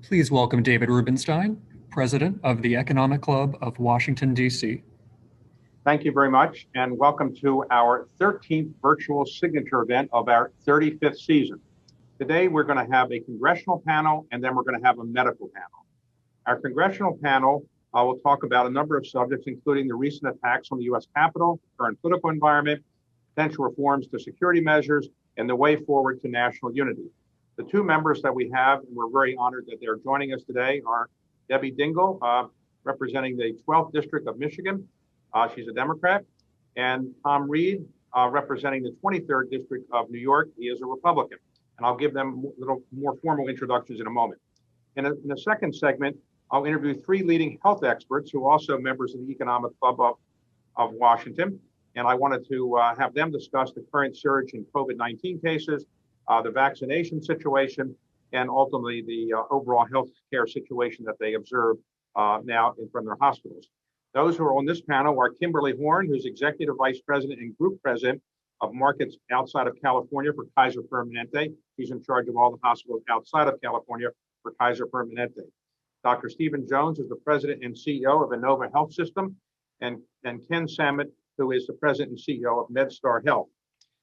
Please welcome David Rubenstein, President of the Economic Club of Washington, D.C. Thank you very much, and welcome to our 13th virtual signature event of our 35th season. Today, we're going to have a congressional panel, and then we're going to have a medical panel. Our congressional panel will talk about a number of subjects, including the recent attacks on the U.S. Capitol, current political environment, potential reforms to security measures, and the way forward to national unity. The two members that we have, and we're very honored that they're joining us today, are Debbie Dingell, representing the 12th District of Michigan. She's a Democrat, and Tom Reid, representing the 23rd District of New York. He is a Republican, and I'll give them a little more formal introductions in a moment. In the second segment, I'll interview three leading health experts who are also members of the Economic Club of Washington, and I wanted to have them discuss the current surge in COVID-19 cases, the vaccination situation, and ultimately the overall health care situation that they observe now from their hospitals. Those who are on this panel are Kimberly Horn, who's Executive Vice President and Group President of Markets outside of California for Kaiser Permanente. She's in charge of all the hospitals outside of California for Kaiser Permanente. Dr. Stephen Jones is the President and CEO of Inova Health System, and Ken Samet, who is the President and CEO of MedStar Health.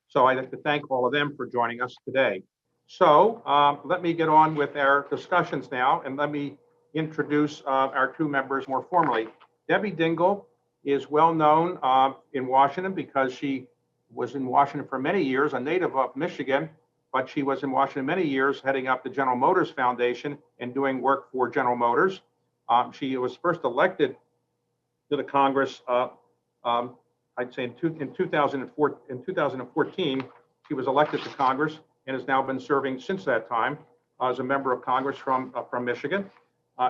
So I'd like to thank all of them for joining us today. So let me get on with our discussions now, and let me introduce our two members more formally. Debbie Dingell is well known in Washington because she was in Washington for many years, a native of Michigan, but she was in Washington many years heading up the General Motors Foundation and doing work for General Motors. She was first elected to the Congress, I'd say in 2014, she was elected to Congress and has now been serving since that time as a member of Congress from Michigan.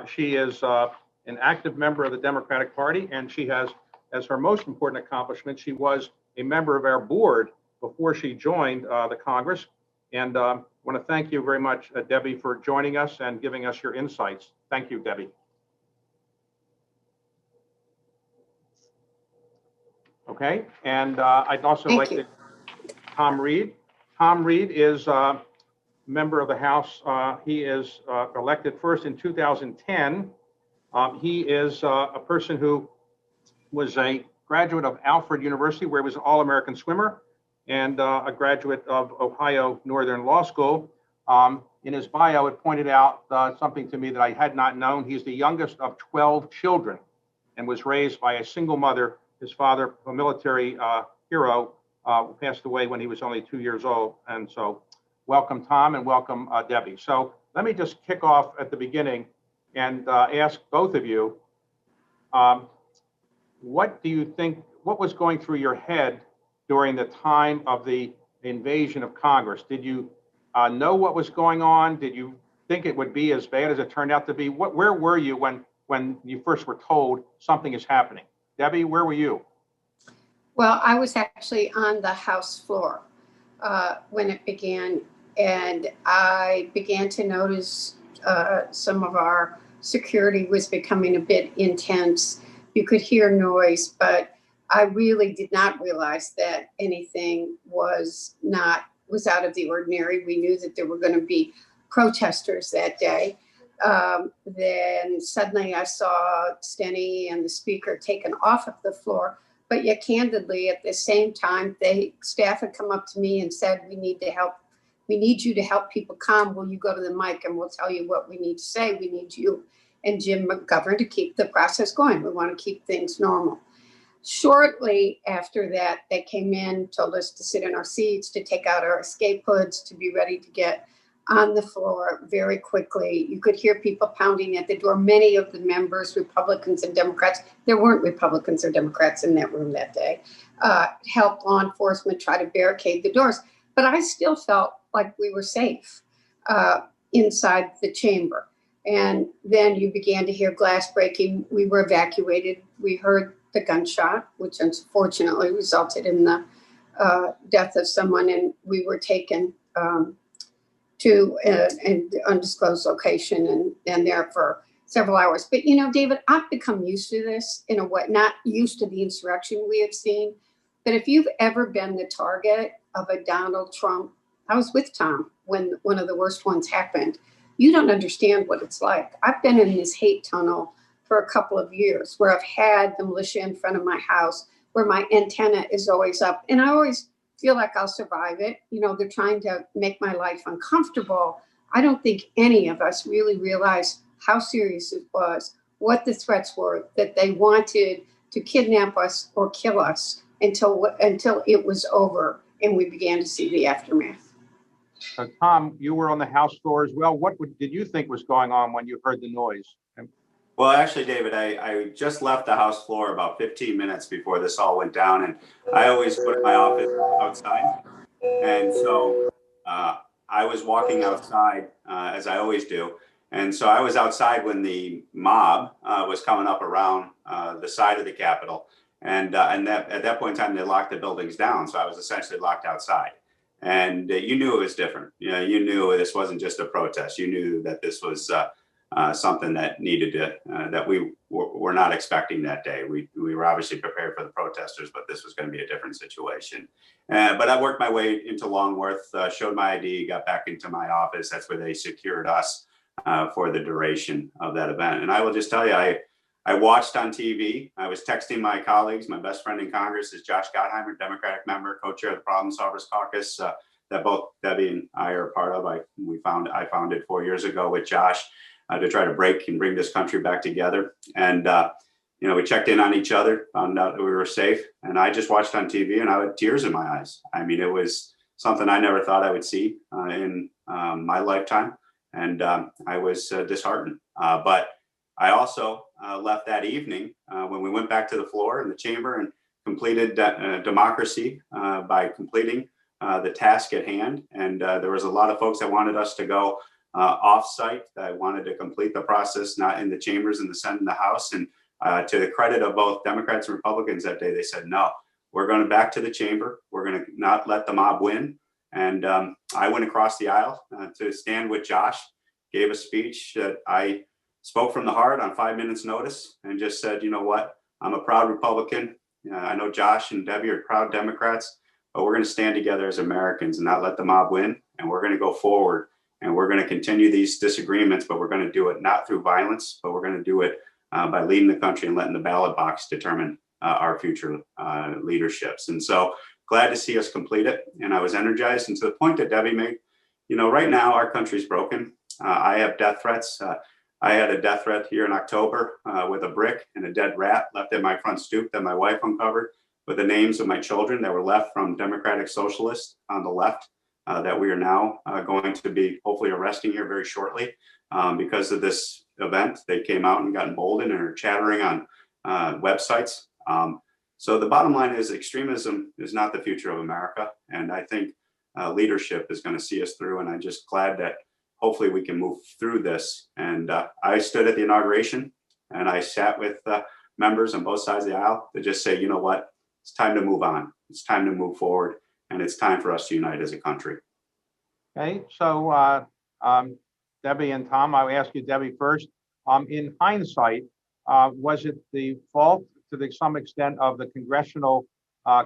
She is an active member of the Democratic Party, and she has, as her most important accomplishment, she was a member of our board before she joined the Congress. And I want to thank you very much, Debbie, for joining us and giving us your insights. Thank you, Debbie. Okay, and I'd also like to, Tom Reid. Tom Reid is a member of the House. He is elected first in 2010. He is a person who was a graduate of Alfred University, where he was an All-American swimmer, and a graduate of Ohio Northern Law School. In his bio, it pointed out something to me that I had not known. He's the youngest of 12 children and was raised by a single mother. His father, a military hero, passed away when he was only 2 years old. And so welcome, Tom, and welcome, Debbie. So let me just kick off at the beginning and ask both of you, what do you think, what was going through your head during the time of the invasion of Congress? Did you know what was going on? Did you think it would be as bad as it turned out to be? Where were you when you first were told something is happening? Debbie, where were you? Well, I was actually on the House floor when it began, and I began to notice some of our security was becoming a bit intense. You could hear noise, but I really did not realize that anything was out of the ordinary. We knew that there were going to be protesters that day. Then suddenly I saw Steny and the speaker taken off of the floor, but yet candidly at the same time, staff had come up to me and said, we need you to help people calm. Will you go to the mic and we'll tell you what we need to say? We need you and Jim McGovern to keep the process going. We want to keep things normal. Shortly after that, they came in, told us to sit in our seats, to take out our escape hoods, to be ready to get on the floor very quickly. You could hear people pounding at the door. Many of the members, Republicans and Democrats, there weren't Republicans or Democrats in that room that day, helped law enforcement try to barricade the doors. But I still felt like we were safe inside the chamber. And then you began to hear glass breaking. We were evacuated. We heard the gunshot, which unfortunately resulted in the death of someone, and we were taken to an undisclosed location and there for several hours. But, you know, David, I've become used to this in a way, not used to the insurrection we have seen. But if you've ever been the target of a Donald Trump, I was with Tom when one of the worst ones happened. You don't understand what it's like. I've been in this hate tunnel for a couple of years where I've had the militia in front of my house, where my antenna is always up. And I always feel like I'll survive it. You know, they're trying to make my life uncomfortable. I don't think any of us really realized how serious it was, what the threats were, that they wanted to kidnap us or kill us until it was over and we began to see the aftermath. Tom, you were on the House floor as well. What did you think was going on when you heard the noise? Well, actually, David, I just left the House floor about 15 minutes before this all went down, and I always put my office outside. And so I was walking outside, as I always do. And so I was outside when the mob was coming up around the side of the Capitol. And at that point in time, they locked the buildings down. So I was essentially locked outside. And you knew it was different. You know, you knew this wasn't just a protest. You knew that this was something that needed to, that we were not expecting that day. We were obviously prepared for the protesters, but this was going to be a different situation. But I worked my way into Longworth, showed my ID, got back into my office. That's where they secured us for the duration of that event. And I will just tell you, I watched on TV. I was texting my colleagues. My best friend in Congress is Josh Gottheimer, Democratic member, co-chair of the Problem Solvers Caucus, that both Debbie and I are a part of. I founded 4 years ago with Josh to try to break and bring this country back together. And you know, we checked in on each other, found out that we were safe. And I just watched on TV, and I had tears in my eyes. I mean, it was something I never thought I would see in my lifetime, and I was disheartened. But I also left that evening when we went back to the floor in the chamber and completed democracy by completing the task at hand. And there was a lot of folks that wanted us to go off-site, that wanted to complete the process, not in the chambers, in the Senate and the House. And to the credit of both Democrats and Republicans that day, they said, no, we're going back to the chamber. We're going to not let the mob win. And I went across the aisle to stand with Josh, gave a speech that I spoke from the heart on 5 minutes notice, and just said, you know what, I'm a proud Republican. I know Josh and Debbie are proud Democrats, but we're going to stand together as Americans and not let the mob win. And we're going to go forward, and we're going to continue these disagreements, but we're going to do it not through violence, but we're going to do it by leading the country and letting the ballot box determine our future leaderships. And so glad to see us complete it. And I was energized. And to the point that Debbie made, you know, right now our country's broken. I have death threats. I had a death threat here in October with a brick and a dead rat left at my front stoop that my wife uncovered with the names of my children that were left from Democratic Socialists on the left that we are now going to be hopefully arresting here very shortly because of this event. They came out and got emboldened and are chattering on websites. So the bottom line is extremism is not the future of America. And I think leadership is going to see us through. And I'm just glad that hopefully we can move through this. And I stood at the inauguration and I sat with members on both sides of the aisle to just say, you know what, it's time to move on. It's time to move forward. And it's time for us to unite as a country. Okay, so Debbie and Tom, I'll ask you, Debbie, first. In hindsight, was it the fault to some extent of the Congressional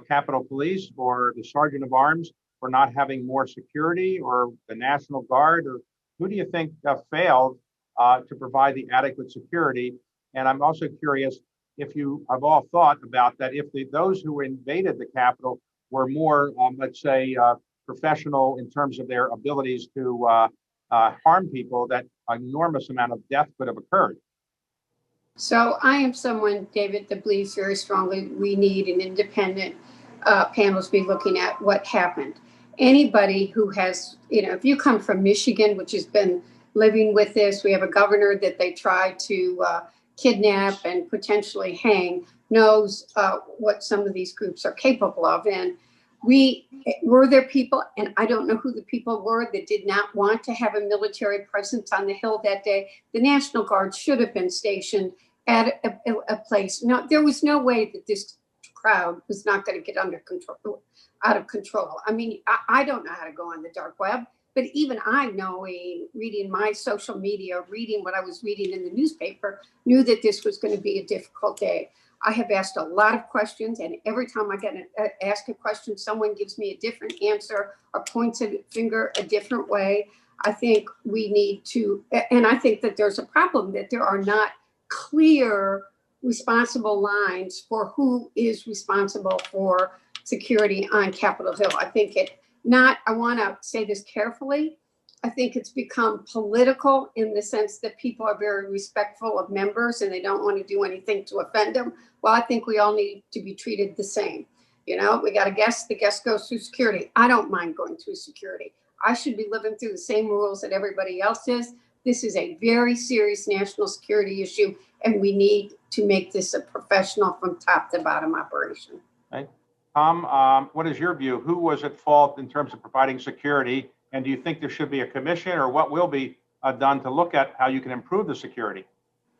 Capitol Police or the Sergeant of Arms for not having more security, or the National Guard, or who do you think failed to provide the adequate security? And I'm also curious if you have all thought about that, if those who invaded the Capitol were more, let's say, professional in terms of their abilities to harm people, that an enormous amount of death could have occurred. So I am someone, David, that believes very strongly we need an independent panel to be looking at what happened. Anybody who has, you know, if you come from Michigan, which has been living with this, we have a governor that they tried to kidnap and potentially hang, knows what some of these groups are capable of. And were there people, and I don't know who the people were, that did not want to have a military presence on the Hill that day. The National Guard should have been stationed at a place. No, there was no way that this crowd was not going to get out of control. I mean, I don't know how to go on the dark web, but even I, knowing, reading my social media, reading what I was reading in the newspaper, knew that this was going to be a difficult day. I have asked a lot of questions, and every time I get ask a question, someone gives me a different answer or points a finger a different way. I think we need to, and I think that there's a problem that there are not clear responsible lines for who is responsible for security on Capitol Hill. I think I want to say this carefully. I think it's become political in the sense that people are very respectful of members and they don't want to do anything to offend them. Well, I think we all need to be treated the same. You know, we got a guest, the guest goes through security. I don't mind going through security. I should be living through the same rules that everybody else is. This is a very serious national security issue, and we need to make this a professional from top to bottom operation. Okay. Tom, what is your view? Who was at fault in terms of providing security? And do you think there should be a commission, or what will be done to look at how you can improve the security?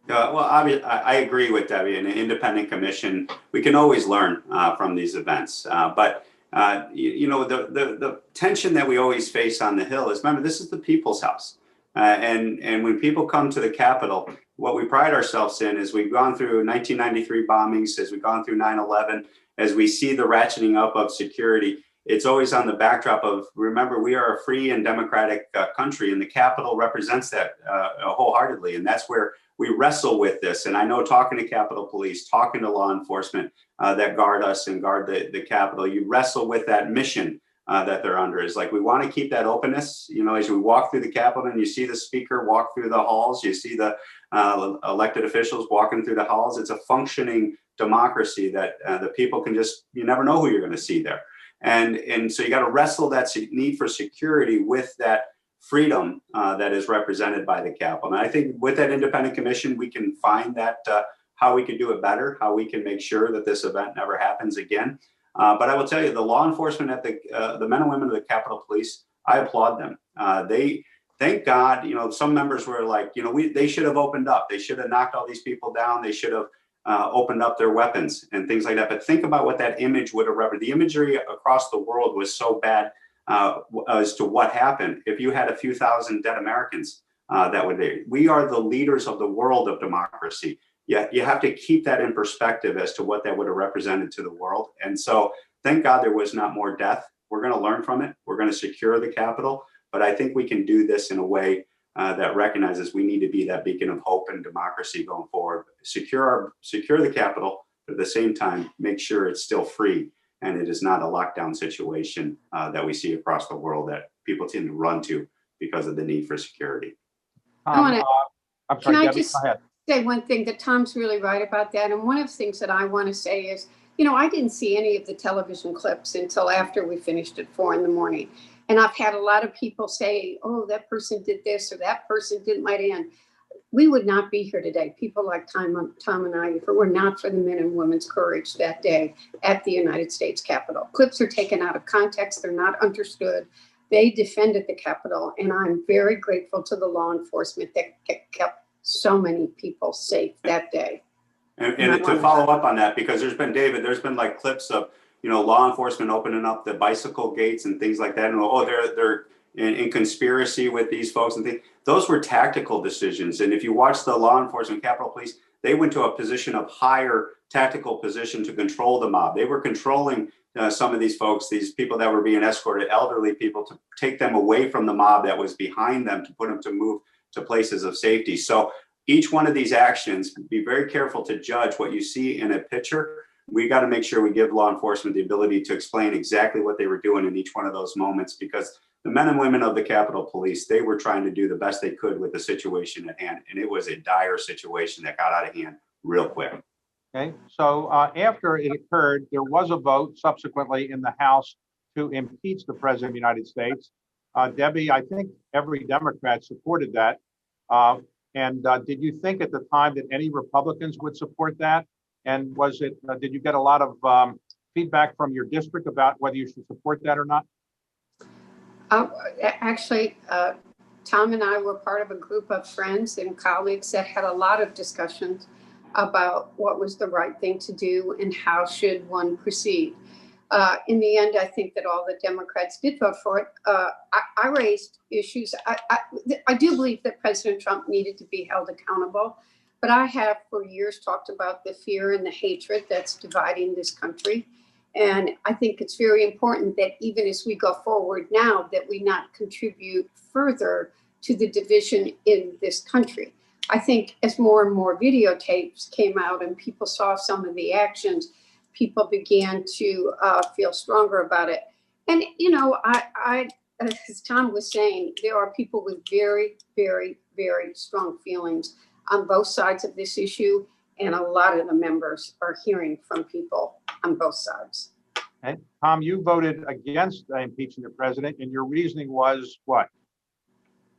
Well, I agree with Debbie. In an independent commission, we can always learn from these events. But the tension that we always face on the Hill is, remember, this is the people's house. And when people come to the Capitol, what we pride ourselves in is we've gone through 1993 bombings, as we've gone through 9/11, as we see the ratcheting up of security. It's always on the backdrop of, remember, we are a free and democratic country, and the Capitol represents that wholeheartedly. And that's where we wrestle with this. And I know, talking to Capitol Police, talking to law enforcement that guard us and guard the Capitol, you wrestle with that mission that they're under. Is like, we want to keep that openness. You know, as we walk through the Capitol and you see the speaker walk through the halls, you see the elected officials walking through the halls. It's a functioning democracy that the people can you never know who you're going to see there. And so you got to wrestle that need for security with that freedom that is represented by the Capitol. And I think with that independent commission, we can find that how we can do it better, how we can make sure that this event never happens again. But I will tell you, the law enforcement at the men and women of the Capitol Police, I applaud them. They, thank God, some members were like, they should have opened up. They should have knocked all these people down. They should have opened up their weapons and things like that. But think about what that image would have represented. The imagery across the world was so bad as to what happened if you had a few thousand dead Americans that would be. We are the leaders of the world of democracy. Yeah, you have to keep that in perspective as to what that would have represented to the world. And so thank God there was not more death. We're going to learn from it. We're going to secure the Capitol. But I think we can do this in a way that recognizes we need to be that beacon of hope and democracy going forward. Secure the Capitol, but at the same time, make sure it's still free and it is not a lockdown situation that we see across the world that people tend to run to because of the need for security. I'm sorry, Debbie, just go ahead. Say one thing that Tom's really right about that. And one of the things that I want to say is, I didn't see any of the television clips until after we finished at 4 a.m. And I've had a lot of people say, oh, that person did this or that person didn't let in. We would not be here today. People like Tom and I, if it were not for the men and women's courage that day at the United States Capitol. Clips are taken out of context. They're not understood. They defended the Capitol. And I'm very grateful to the law enforcement that kept so many people safe that day. And to follow up on that, because there's been like clips of, law enforcement opening up the bicycle gates and things like that. And they're in conspiracy with these folks and things. Those were tactical decisions. And if you watch the law enforcement, Capitol Police, they went to a position of higher tactical position to control the mob. They were controlling some of these folks, these people that were being escorted, elderly people, to take them away from the mob that was behind them, to put them to move to places of safety. So each one of these actions, be very careful to judge what you see in a picture. We got to make sure we give law enforcement the ability to explain exactly what they were doing in each one of those moments, because the men and women of the Capitol Police, they were trying to do the best they could with the situation at hand. And it was a dire situation that got out of hand real quick. Okay, so after it occurred, there was a vote subsequently in the House to impeach the President of the United States. Debbie, I think every Democrat supported that. And did you think at the time that any Republicans would support that? And was it? Did you get a lot of feedback from your district about whether you should support that or not? Actually, Tom and I were part of a group of friends and colleagues that had a lot of discussions about what was the right thing to do and how should one proceed. In the end, I think that all the Democrats did vote for it. I raised issues. I do believe that President Trump needed to be held accountable, but I have for years talked about the fear and the hatred that's dividing this country. And I think it's very important that even as we go forward now, that we not contribute further to the division in this country. I think as more and more videotapes came out and people saw some of the actions, people began to feel stronger about it. And, you know, I, as Tom was saying, there are people with very, very, very strong feelings on both sides of this issue. And a lot of the members are hearing from people on both sides. And Tom, you voted against impeaching the president, and your reasoning was what?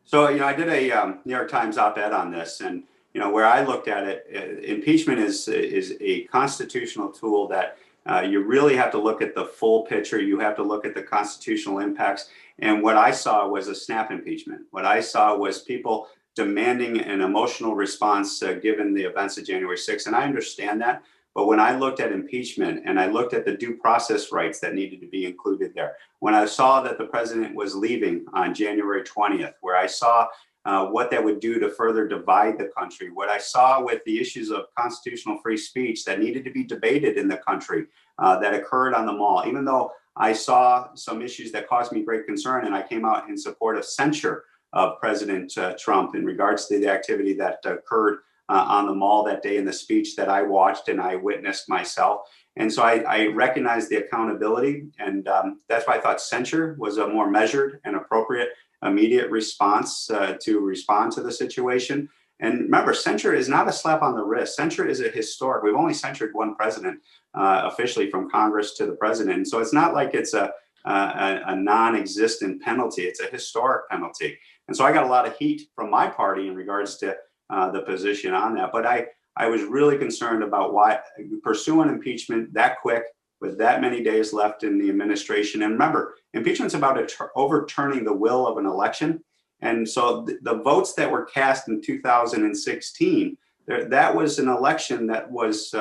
So, you know, I did a New York Times op-ed on this, and, you know, where I looked at it, impeachment is a constitutional tool that you really have to look at the full picture. You have to look at the constitutional impacts. And what I saw was a snap impeachment. What I saw was people demanding an emotional response given the events of January 6th. And I understand that. But when I looked at impeachment and I looked at the due process rights that needed to be included there, when I saw that the president was leaving on January 20th, where I saw what that would do to further divide the country, what I saw with the issues of constitutional free speech that needed to be debated in the country that occurred on the mall, even though I saw some issues that caused me great concern, and I came out in support of censure of President Trump in regards to the activity that occurred on the mall that day in the speech that I watched and I witnessed myself. And so I recognized the accountability, and that's why I thought censure was a more measured and appropriate immediate response to respond to the situation. And remember, censure is not a slap on the wrist. Censure is a historic. We've only censured one president officially from Congress to the president. And so it's not like it's a non-existent penalty. It's a historic penalty. And so I got a lot of heat from my party in regards to the position on that. But I was really concerned about why pursuing impeachment that quick with that many days left in the administration. And remember, impeachment's about overturning the will of an election. And so the votes that were cast in 2016, that was an election that was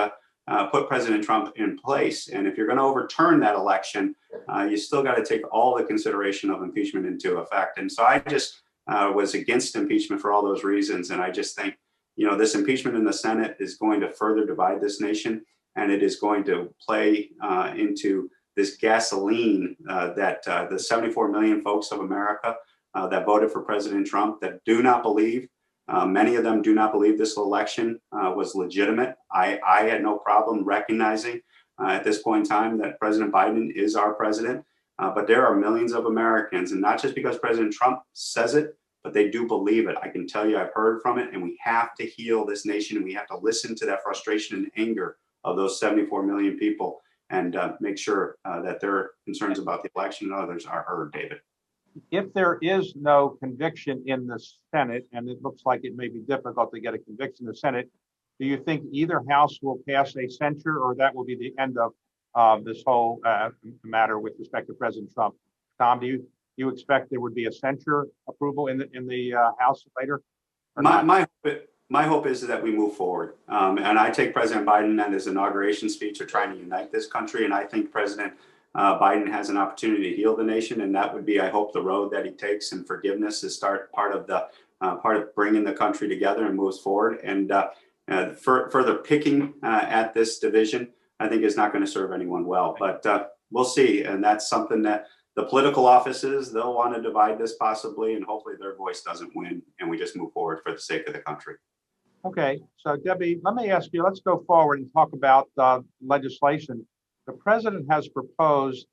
put President Trump in place. And if you're going to overturn that election, you still got to take all the consideration of impeachment into effect. And so I just was against impeachment for all those reasons. And I just think, you know, this impeachment in the Senate is going to further divide this nation, and it is going to play into this gasoline that the 74 million folks of America that voted for President Trump that do not believe, many of them do not believe this election was legitimate. I had no problem recognizing at this point in time that President Biden is our president. But there are millions of Americans, and not just because President Trump says it, but they do believe it. I can tell you I've heard from it, and we have to heal this nation, and we have to listen to that frustration and anger of those 74 million people and make sure that their concerns about the election and others are heard, David. If there is no conviction in the Senate, and it looks like it may be difficult to get a conviction in the Senate, do you think either house will pass a censure, or that will be the end of this whole matter with respect to President Trump? Tom, do you expect there would be a censure approval in the House later? My hope is that we move forward. And I take President Biden and his inauguration speech of trying to unite this country. And I think President Biden has an opportunity to heal the nation. And that would be, I hope, the road that he takes, and forgiveness is part of bringing the country together and moves forward. And further picking at this division, I think is not going to serve anyone well. But we'll see. And that's something that the political offices, they'll want to divide this possibly, and hopefully their voice doesn't win and we just move forward for the sake of the country. Okay, so Debbie, let me ask you, let's go forward and talk about legislation. The president has proposed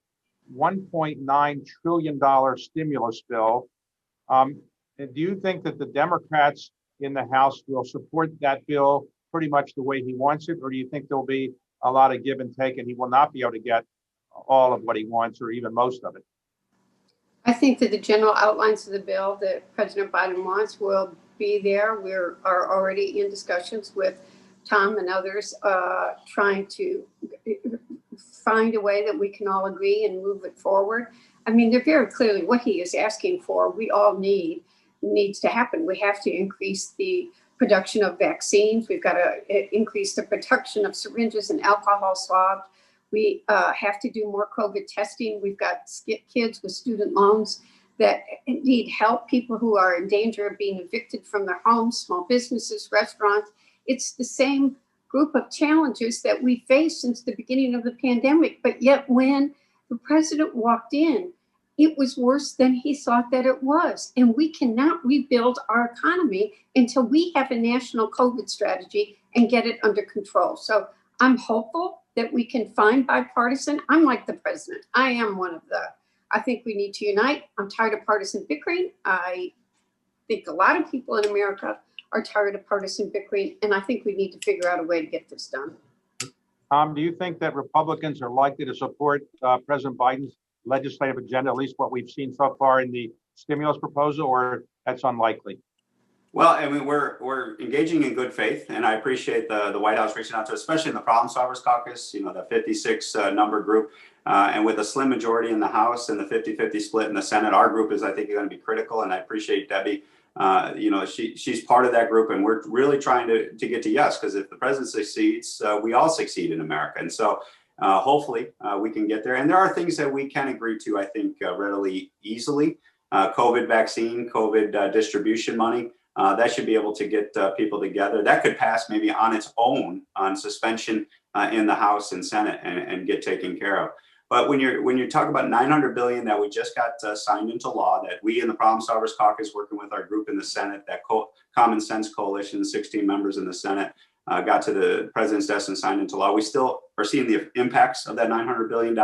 $1.9 trillion stimulus bill. Do you think that the Democrats in the House will support that bill pretty much the way he wants it, or do you think there'll be a lot of give and take and he will not be able to get all of what he wants, or even most of it? I think that the general outlines of the bill that President Biden wants will be there. We are already in discussions with Tom and others trying to find a way that we can all agree and move it forward. I mean, they're very clearly what he is asking for. We all needs to happen. We have to increase the production of vaccines. We've got to increase the production of syringes and alcohol swabs. We have to do more COVID testing. We've got kids with student loans that need help, people who are in danger of being evicted from their homes, small businesses, restaurants. It's the same group of challenges that we faced since the beginning of the pandemic. But yet when the president walked in, it was worse than he thought that it was. And we cannot rebuild our economy until we have a national COVID strategy and get it under control. So I'm hopeful that we can find bipartisan. I'm like the president. I am one of I think we need to unite. I'm tired of partisan bickering. I think a lot of people in America are tired of partisan bickering, and I think we need to figure out a way to get this done. Do you think that Republicans are likely to support President Biden's legislative agenda, at least what we've seen so far in the stimulus proposal, or that's unlikely? Well, I mean, we're engaging in good faith, and I appreciate the White House reaching out to, especially in the Problem Solvers Caucus, the 56 number group, and with a slim majority in the House and the 50-50 split in the Senate, our group is, I think, going to be critical, and I appreciate Debbie. She's part of that group, and we're really trying to get to yes, because if the president succeeds, we all succeed in America, and so hopefully we can get there. And there are things that we can agree to, I think, readily, easily. COVID vaccine, COVID distribution money. That should be able to get people together. That could pass maybe on its own on suspension in the House and Senate and get taken care of. But when you talk about $900 billion that we just got signed into law, that we in the Problem Solvers Caucus, working with our group in the Senate, that Common Sense Coalition, 16 members in the Senate, got to the president's desk and signed into law, we still are seeing the impacts of that $900 billion.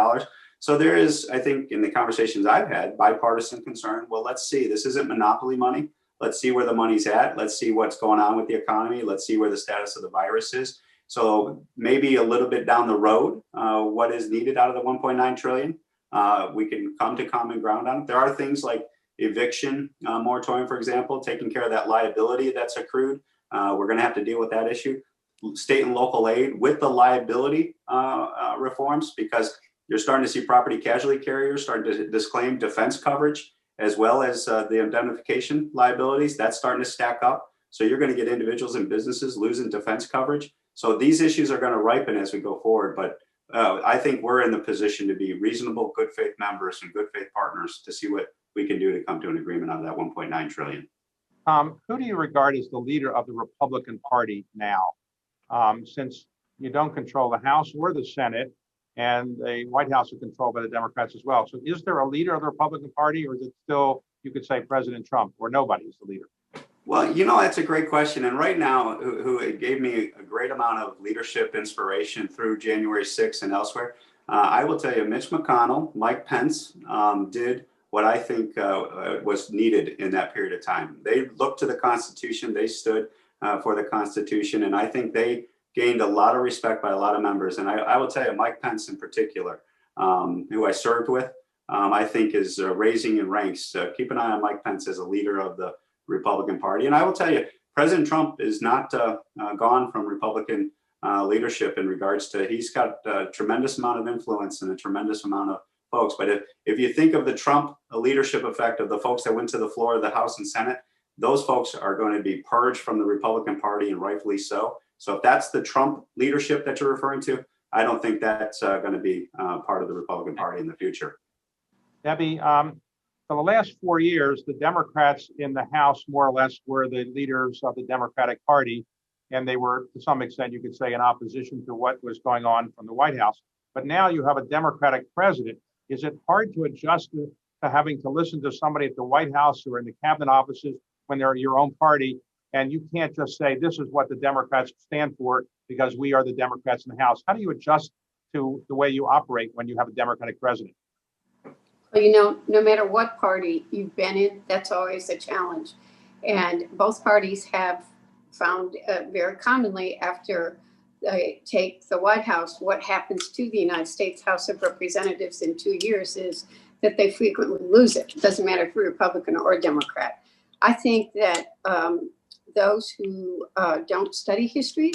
So there is, I think, in the conversations I've had, bipartisan concern. Well, let's see, this isn't monopoly money. Let's see where the money's at. Let's see what's going on with the economy. Let's see where the status of the virus is. So maybe a little bit down the road, what is needed out of the 1.9 trillion, we can come to common ground on it. There are things like eviction moratorium, for example, taking care of that liability that's accrued. We're going to have to deal with that issue. State and local aid with the liability reforms, because you're starting to see property casualty carriers starting to disclaim defense coverage, as well as the indemnification liabilities. That's starting to stack up. So you're going to get individuals and businesses losing defense coverage. So these issues are going to ripen as we go forward. But I think we're in the position to be reasonable, good faith members and good faith partners to see what we can do to come to an agreement on that 1.9 trillion. Who do you regard as the leader of the Republican Party now? Since you don't control the House or the Senate, and the White House is controlled by the Democrats as well. So is there a leader of the Republican Party, or is it still, you could say, President Trump, or nobody is the leader? Well, that's a great question. And right now, who gave me a great amount of leadership inspiration through January 6th and elsewhere, I will tell you, Mitch McConnell, Mike Pence did what I think was needed in that period of time. They looked to the Constitution. They stood for the Constitution. And I think they gained a lot of respect by a lot of members. And I will tell you, Mike Pence in particular, who I served with, I think is raising in ranks. Keep an eye on Mike Pence as a leader of the Republican Party. And I will tell you, President Trump is not gone from Republican leadership in regards to, he's got a tremendous amount of influence and a tremendous amount of folks. But if you think of the Trump leadership effect of the folks that went to the floor of the House and Senate, those folks are going to be purged from the Republican Party, and rightfully so. So if that's the Trump leadership that you're referring to, I don't think that's going to be part of the Republican Party in the future. Debbie, for the last 4 years, the Democrats in the House more or less were the leaders of the Democratic Party, and they were, to some extent, you could say, in opposition to what was going on from the White House. But now you have a Democratic president. Is it hard to adjust to having to listen to somebody at the White House or in the cabinet offices when they're your own party, and you can't just say, this is what the Democrats stand for because we are the Democrats in the House? How do you adjust to the way you operate when you have a Democratic president? Well, no matter what party you've been in, that's always a challenge. And both parties have found very commonly after they take the White House, what happens to the United States House of Representatives in 2 years is that they frequently lose it. It doesn't matter if you're Republican or Democrat. I think that those who don't study history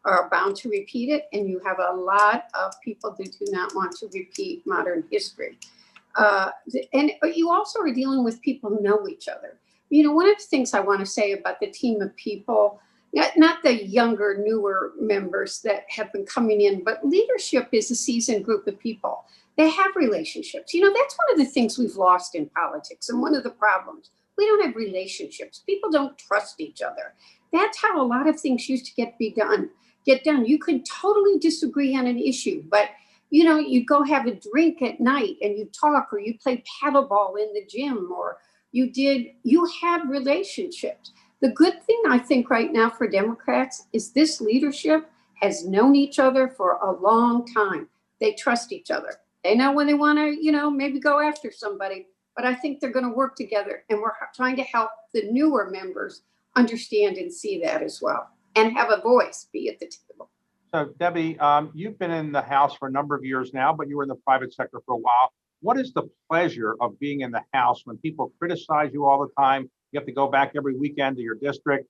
are bound to repeat it, and you have a lot of people that do not want to repeat modern history. And you also are dealing with people who know each other. One of the things I want to say about the team of people, not the younger, newer members that have been coming in, but leadership is a seasoned group of people. They have relationships. That's one of the things we've lost in politics, and one of the problems. We don't have relationships. People don't trust each other. That's how a lot of things used to be done. get done. You could totally disagree on an issue, but you go have a drink at night and you talk, or you play paddleball in the gym, or you had relationships. The good thing I think right now for Democrats is this leadership has known each other for a long time. They trust each other. They know when they want to, maybe go after somebody, but I think they're going to work together, and we're trying to help the newer members understand and see that as well, and have a voice, be at the table. So Debbie, you've been in the House for a number of years now, but you were in the private sector for a while. What is the pleasure of being in the House when people criticize you all the time? You have to go back every weekend to your district.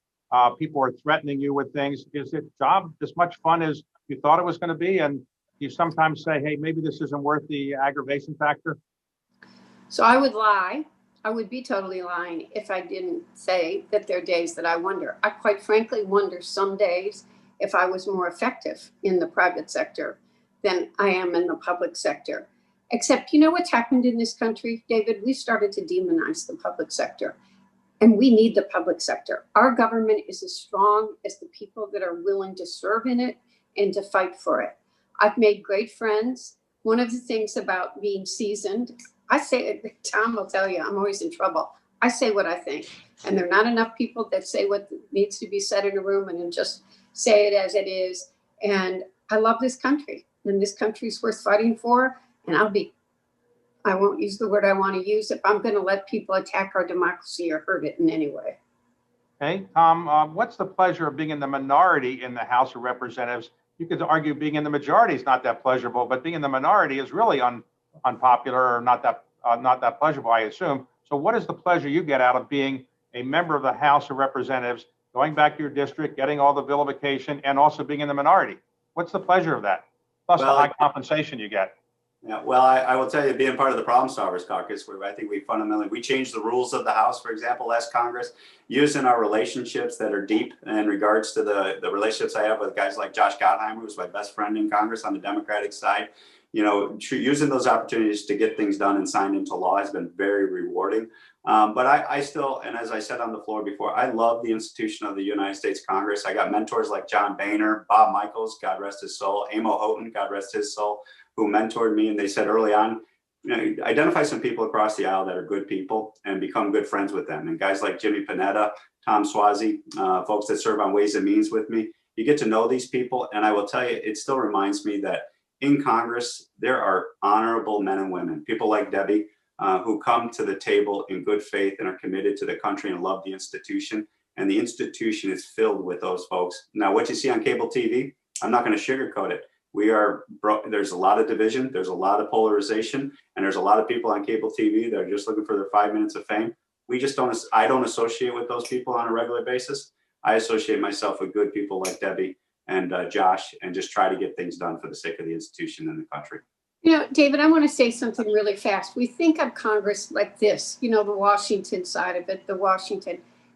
People are threatening you with things. Is it job as much fun as you thought it was going to be? And you sometimes say, hey, maybe this isn't worth the aggravation factor? So I would lie. I would be totally lying if I didn't say that there are days that I wonder. I quite frankly wonder some days if I was more effective in the private sector than I am in the public sector. Except, what's happened in this country, David? We started to demonize the public sector, and we need the public sector. Our government is as strong as the people that are willing to serve in it and to fight for it. I've made great friends. One of the things about being seasoned, I say, Tom will tell you, I'm always in trouble. I say what I think, and there are not enough people that say what needs to be said in a room and then just say it as it is. And I love this country, and this country is worth fighting for. And I won't use the word I want to use if I'm going to let people attack our democracy or hurt it in any way. Okay, Tom, what's the pleasure of being in the minority in the House of Representatives? You could argue being in the majority is not that pleasurable, but being in the minority is really unpopular, or not that pleasurable, I assume. So what is the pleasure you get out of being a member of the House of Representatives, going back to your district, getting all the vilification, and also being in the minority? What's the pleasure of that? Plus the high compensation you get. Yeah, well, I will tell you, being part of the Problem Solvers Caucus, where I think we changed the rules of the House, for example, last Congress, using our relationships that are deep in regards to the relationships I have with guys like Josh Gottheimer, who's my best friend in Congress on the Democratic side. Using those opportunities to get things done and signed into law has been very rewarding. But I still, and as I said on the floor before, I love the institution of the United States Congress. I got mentors like John Boehner, Bob Michaels, God rest his soul, Amo Houghton, God rest his soul, who mentored me. And they said early on, identify some people across the aisle that are good people and become good friends with them. And guys like Jimmy Panetta, Tom Suozzi, folks that serve on Ways and Means with me, you get to know these people. And I will tell you, it still reminds me that in Congress, there are honorable men and women, people like Debbie, who come to the table in good faith and are committed to the country and love the institution. And the institution is filled with those folks. Now, what you see on cable TV, I'm not going to sugarcoat it. There's a lot of division, there's a lot of polarization, and there's a lot of people on cable TV that are just looking for their 5 minutes of fame. I don't associate with those people on a regular basis. I associate myself with good people like Debbie and Josh, and just try to get things done for the sake of the institution and the country. David, I want to say something really fast. We think of Congress like this, the Washington side of it,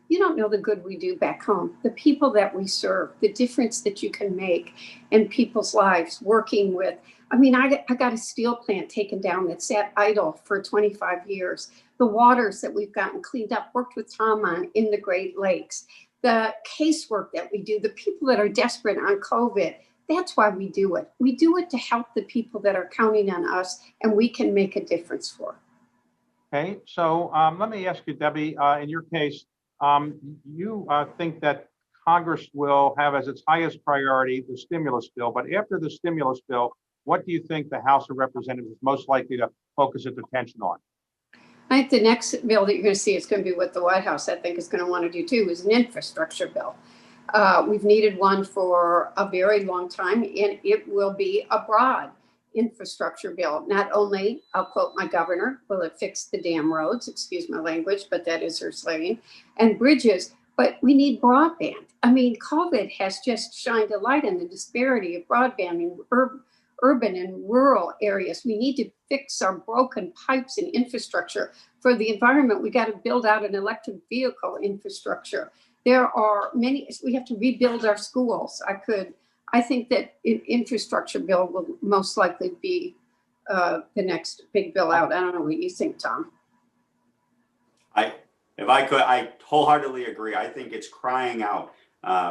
you don't know the good we do back home, the people that we serve, the difference that you can make in people's lives, working with. I got a steel plant taken down that sat idle for 25 years. The waters that we've gotten cleaned up, worked with Tom on in the Great Lakes, the casework that we do, the people that are desperate on COVID. That's why we do it. We do it to help the people that are counting on us, and we can make a difference for. Okay, so let me ask you, Debbie, in your case, you think that Congress will have as its highest priority the stimulus bill, but after the stimulus bill, what do you think the House of Representatives is most likely to focus its attention on? I think the next bill that you're going to see is going to be what the White House, I think, is going to want to do too, is an infrastructure bill. We've needed one for a very long time, and it will be a broad infrastructure bill. Not only, I'll quote my governor, will it fix the damn roads, excuse my language, but that is her slang, and bridges, but we need broadband. COVID has just shined a light on the disparity of broadband in urban and rural areas. We need to fix our broken pipes and infrastructure. For the environment, we got to build out an electric vehicle infrastructure. There are we have to rebuild our schools. I think that infrastructure bill will most likely be the next big bill out. I don't know what you think, Tom. I wholeheartedly agree. I think it's crying out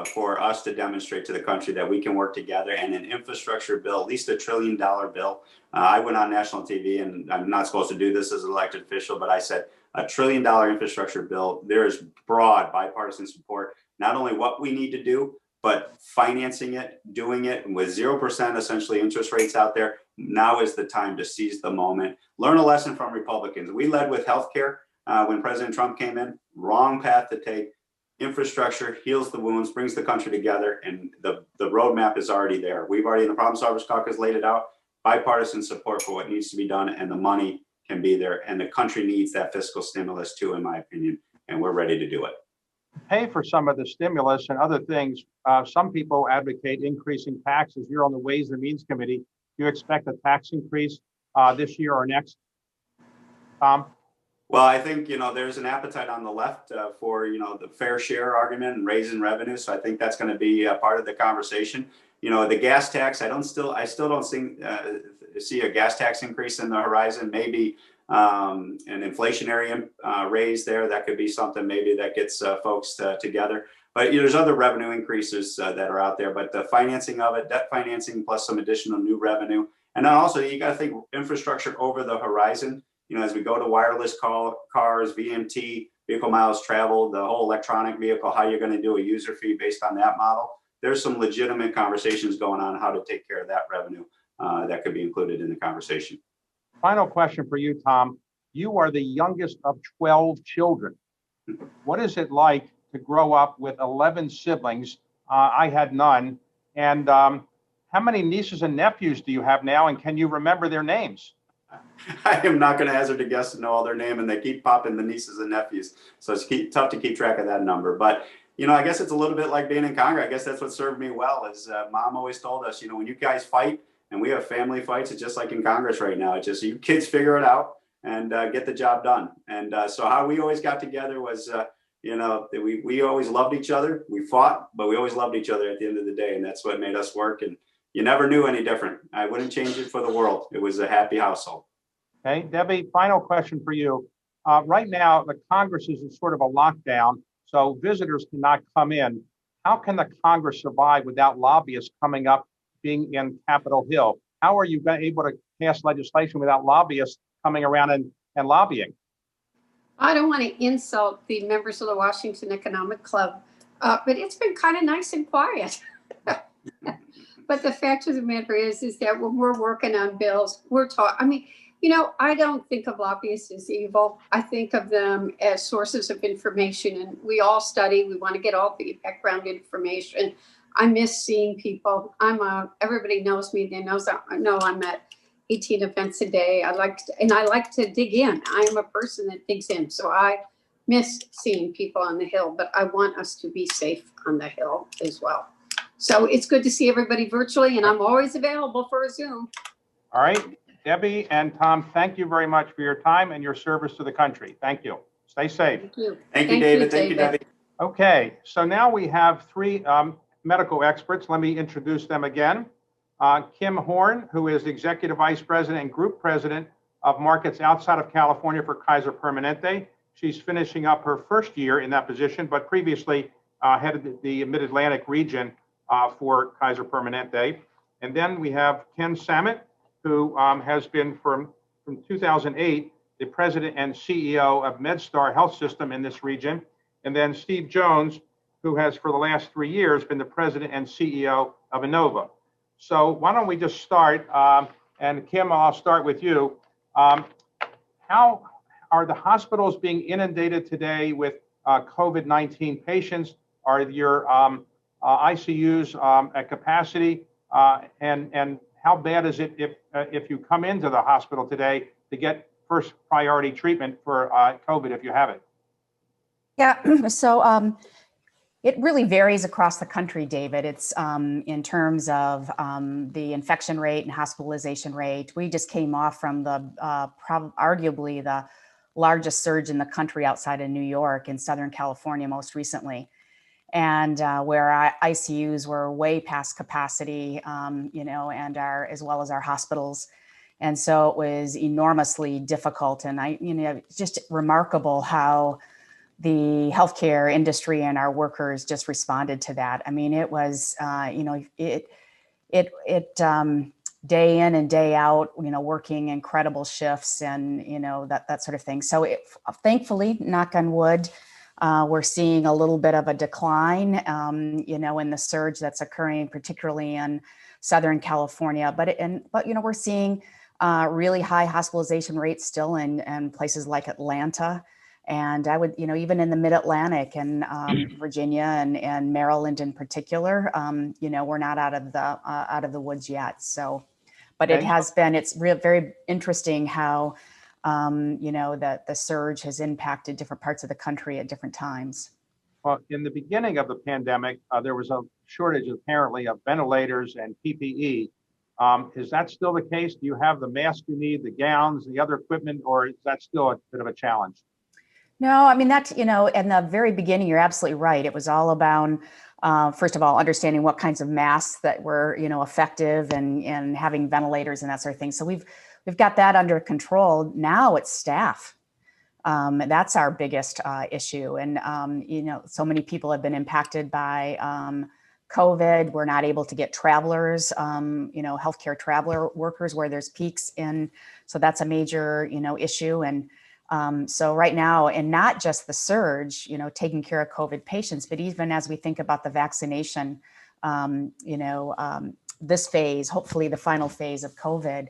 for us to demonstrate to the country that we can work together. And an infrastructure bill, at least $1 trillion bill. I went on national TV, and I'm not supposed to do this as an elected official, but I said $1 trillion infrastructure bill. There is broad bipartisan support, not only what we need to do, but financing it, doing it with 0% essentially interest rates out there. Now is the time to seize the moment. Learn a lesson from Republicans. We led with healthcare when President Trump came in. Wrong path to take. Infrastructure heals the wounds, brings the country together, and the roadmap is already there. We've already in the Problem Solvers Caucus laid it out. Bipartisan support for what needs to be done, and the money can be there. And the country needs that fiscal stimulus too, in my opinion, and we're ready to do it. Pay for some of the stimulus and other things. Some people advocate increasing taxes. You're on the Ways and Means Committee. Do you expect a tax increase this year or next, Tom? Well, I think, there's an appetite on the left for, the fair share argument and raising revenue. So I think that's going to be a part of the conversation. The gas tax, I still don't see a gas tax increase in the horizon. Maybe an inflationary raise there. That could be something maybe that gets folks together. But there's other revenue increases that are out there. But the financing of it, debt financing plus some additional new revenue. And then also you got to think infrastructure over the horizon. As we go to wireless cars, VMT, vehicle miles traveled, the whole electronic vehicle, how you're going to do a user fee based on that model. There's some legitimate conversations going on how to take care of that revenue that could be included in the conversation. Final question for you, Tom. You are the youngest of 12 children. What is it like to grow up with 11 siblings? I had none. And how many nieces and nephews do you have now? And can you remember their names? I am not going to hazard a guess to know all their name, and they keep popping the nieces and nephews. So it's tough to keep track of that number. But, I guess it's a little bit like being in Congress. I guess that's what served me well is Mom always told us, when you guys fight and we have family fights, it's just like in Congress right now. It's just you kids figure it out and get the job done. And so how we always got together was, we always loved each other. We fought, but we always loved each other at the end of the day. And that's what made us work. And you never knew any different. I wouldn't change it for the world. It was a happy household. Okay, Debbie, final question for you. Right now, the Congress is in sort of a lockdown, so visitors cannot come in. How can the Congress survive without lobbyists coming up, being in Capitol Hill? How are you able to pass legislation without lobbyists coming around and lobbying? I don't want to insult the members of the Washington Economic Club, but it's been kind of nice and quiet. But the fact of the matter is that when we're working on bills, we're talking. I don't think of lobbyists as evil. I think of them as sources of information, and we all study. We want to get all the background information. I miss seeing people. Everybody knows me. They know I'm at 18 events a day. I like to dig in. I am a person that digs in. So I miss seeing people on the Hill, but I want us to be safe on the Hill as well. So it's good to see everybody virtually, and I'm always available for a Zoom. All right. Debbie and Tom, thank you very much for your time and your service to the country. Thank you. Stay safe. Thank you. Thank you, David. Thank you, Debbie. Okay, so now we have three medical experts. Let me introduce them again. Kim Horn, who is Executive Vice President and Group President of Markets outside of California for Kaiser Permanente. She's finishing up her first year in that position, but previously headed the Mid-Atlantic region for Kaiser Permanente. And then we have Ken Samet, who has been from 2008, the president and CEO of MedStar Health System in this region. And then Steve Jones, who has for the last 3 years been the president and CEO of Inova. So why don't we just start, and Kim, I'll start with you. How are the hospitals being inundated today with COVID-19 patients? Are your ICUs at capacity? And how bad is it if you come into the hospital today to get first priority treatment for COVID if you have it? Yeah, so it really varies across the country, David. It's in terms of the infection rate and hospitalization rate. We just came off from arguably the largest surge in the country outside of New York in Southern California most recently. And where our ICUs were way past capacity, and as well as our hospitals. And so it was enormously difficult. And it's just remarkable how the healthcare industry and our workers just responded to that. I mean, it was, day in and day out, working incredible shifts and, that sort of thing. So thankfully, knock on wood, we're seeing a little bit of a decline, in the surge that's occurring, particularly in Southern California. But we're seeing really high hospitalization rates still in places like Atlanta. And I would, even in the Mid-Atlantic and Virginia and Maryland in particular, we're not out of the woods yet. So, but it has been, it's very interesting how, the surge has impacted different parts of the country at different times. Well, in the beginning of the pandemic, there was a shortage apparently of ventilators and PPE. Is that still the case? Do you have the masks you need, the gowns, the other equipment, or is that still a bit of a challenge? No, I mean, that's, in the very beginning, you're absolutely right. It was all about, first of all, understanding what kinds of masks that were, effective and having ventilators and that sort of thing. So we've got that under control. Now it's staff. That's our biggest issue. And, so many people have been impacted by COVID. We're not able to get travelers, healthcare traveler workers where there's peaks in. So that's a major, issue. And so right now, and not just the surge, taking care of COVID patients, but even as we think about the vaccination, this phase, hopefully the final phase of COVID,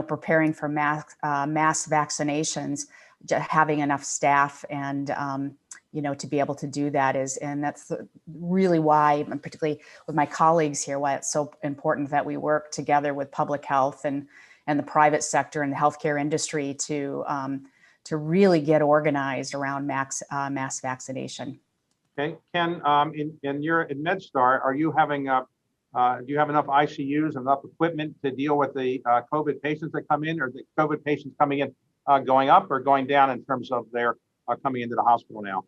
preparing for mass vaccinations, having enough staff and, to be able to do that and that's really why, and particularly with my colleagues here, why it's so important that we work together with public health and the private sector and the healthcare industry to really get organized around mass vaccination. Okay, Ken, in MedStar, are you having do you have enough ICUs, enough equipment to deal with the COVID patients that come in, or the COVID patients coming in going up or going down in terms of their coming into the hospital now?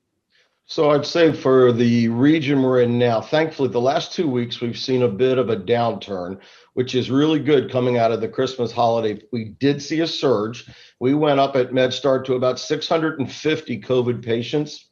So I'd say for the region we're in now, thankfully, the last 2 weeks, we've seen a bit of a downturn, which is really good coming out of the Christmas holiday. We did see a surge. We went up at MedStar to about 650 COVID patients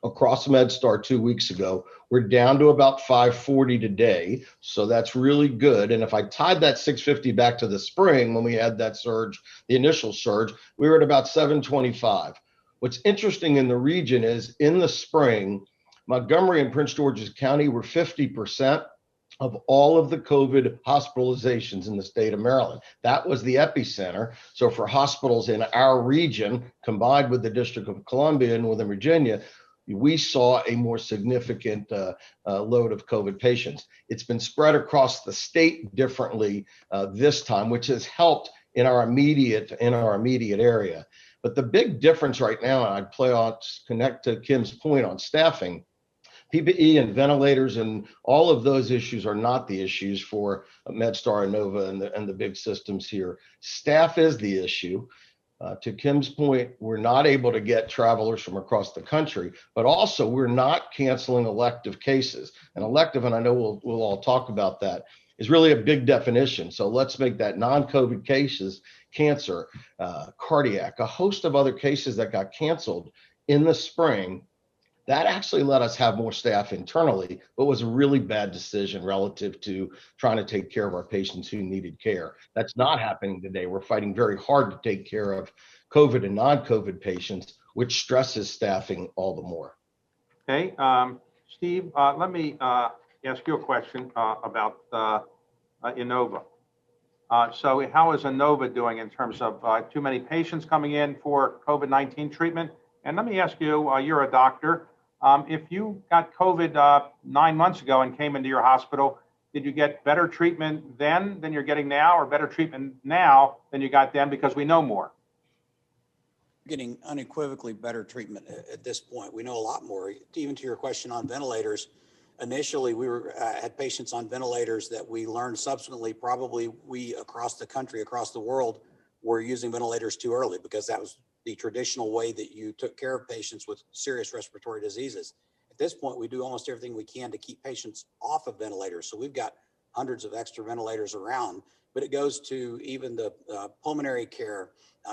across MedStar 2 weeks ago. We're down to about 540 today. So that's really good. And if I tied that 650 back to the spring, when we had that surge, the initial surge, we were at about 725. What's interesting in the region is in the spring, Montgomery and Prince George's County were 50% of all of the COVID hospitalizations in the state of Maryland. That was the epicenter. So for hospitals in our region, combined with the District of Columbia and Northern Virginia, we saw a more significant load of COVID patients. It's been spread across the state differently this time, which has helped in our immediate area. But the big difference right now, and I'd connect to Kim's point on staffing, PPE and ventilators and all of those issues are not the issues for MedStar, Inova, and the big systems here. Staff is the issue. To Kim's point, we're not able to get travelers from across the country, but also we're not canceling elective cases. And elective, and I know we'll all talk about that, is really a big definition. So let's make that non-COVID cases, cancer, cardiac, a host of other cases that got canceled in the spring. That actually let us have more staff internally, but was a really bad decision relative to trying to take care of our patients who needed care. That's not happening today. We're fighting very hard to take care of COVID and non-COVID patients, which stresses staffing all the more. Okay, Steve, let me ask you a question about Inova. So how is Inova doing in terms of too many patients coming in for COVID-19 treatment? And let me ask you, you're a doctor. If you got COVID 9 months ago and came into your hospital, did you get better treatment then than you're getting now, or better treatment now than you got then because we know more? Getting unequivocally better treatment at this point. We know a lot more. Even to your question on ventilators, initially we had patients on ventilators that we learned subsequently, probably we across the country, across the world, were using ventilators too early because that was the traditional way that you took care of patients with serious respiratory diseases. At this point, we do almost everything we can to keep patients off of ventilators. So we've got hundreds of extra ventilators around, but it goes to even the pulmonary care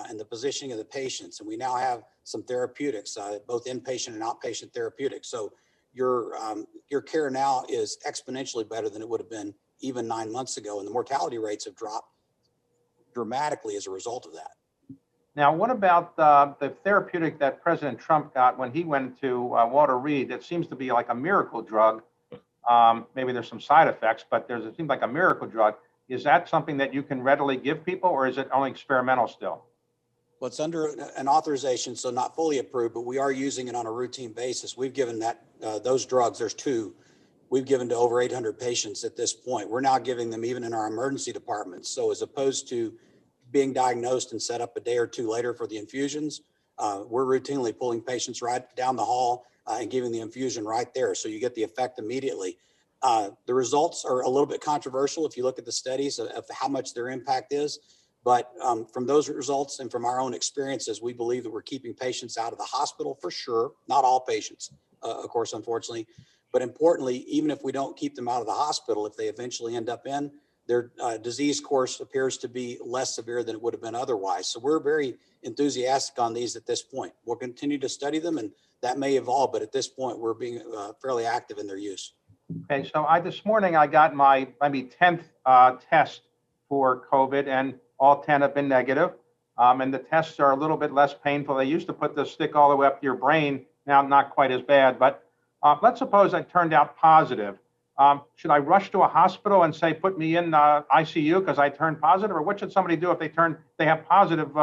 and the positioning of the patients. And we now have some therapeutics, both inpatient and outpatient therapeutics. So your care now is exponentially better than it would have been even 9 months ago. And the mortality rates have dropped dramatically as a result of that. Now, what about the therapeutic that President Trump got when he went to Walter Reed? That seems to be like a miracle drug. Maybe there's some side effects, but it seems like a miracle drug. Is that something that you can readily give people, or is it only experimental still? Well, it's under an authorization, so not fully approved, but we are using it on a routine basis. We've given that those drugs, there's 2, we've given to over 800 patients at this point. We're now giving them even in our emergency departments. So as opposed to being diagnosed and set up a day or 2 later for the infusions, we're routinely pulling patients right down the hall and giving the infusion right there. So you get the effect immediately. The results are a little bit controversial if you look at the studies of how much their impact is. But from those results and from our own experiences, we believe that we're keeping patients out of the hospital for sure. Not all patients, of course, unfortunately. But importantly, even if we don't keep them out of the hospital, if they eventually end up in, their disease course appears to be less severe than it would have been otherwise. So we're very enthusiastic on these at this point. We'll continue to study them, and that may evolve. But at this point, we're being fairly active in their use. Okay, so this morning I got my maybe 10th test for COVID, and all 10 have been negative. And the tests are a little bit less painful. They used to put the stick all the way up to your brain. Now, not quite as bad. But let's suppose I turned out positive. Should I rush to a hospital and say, put me in ICU because I turned positive? Or what should somebody do if they have positive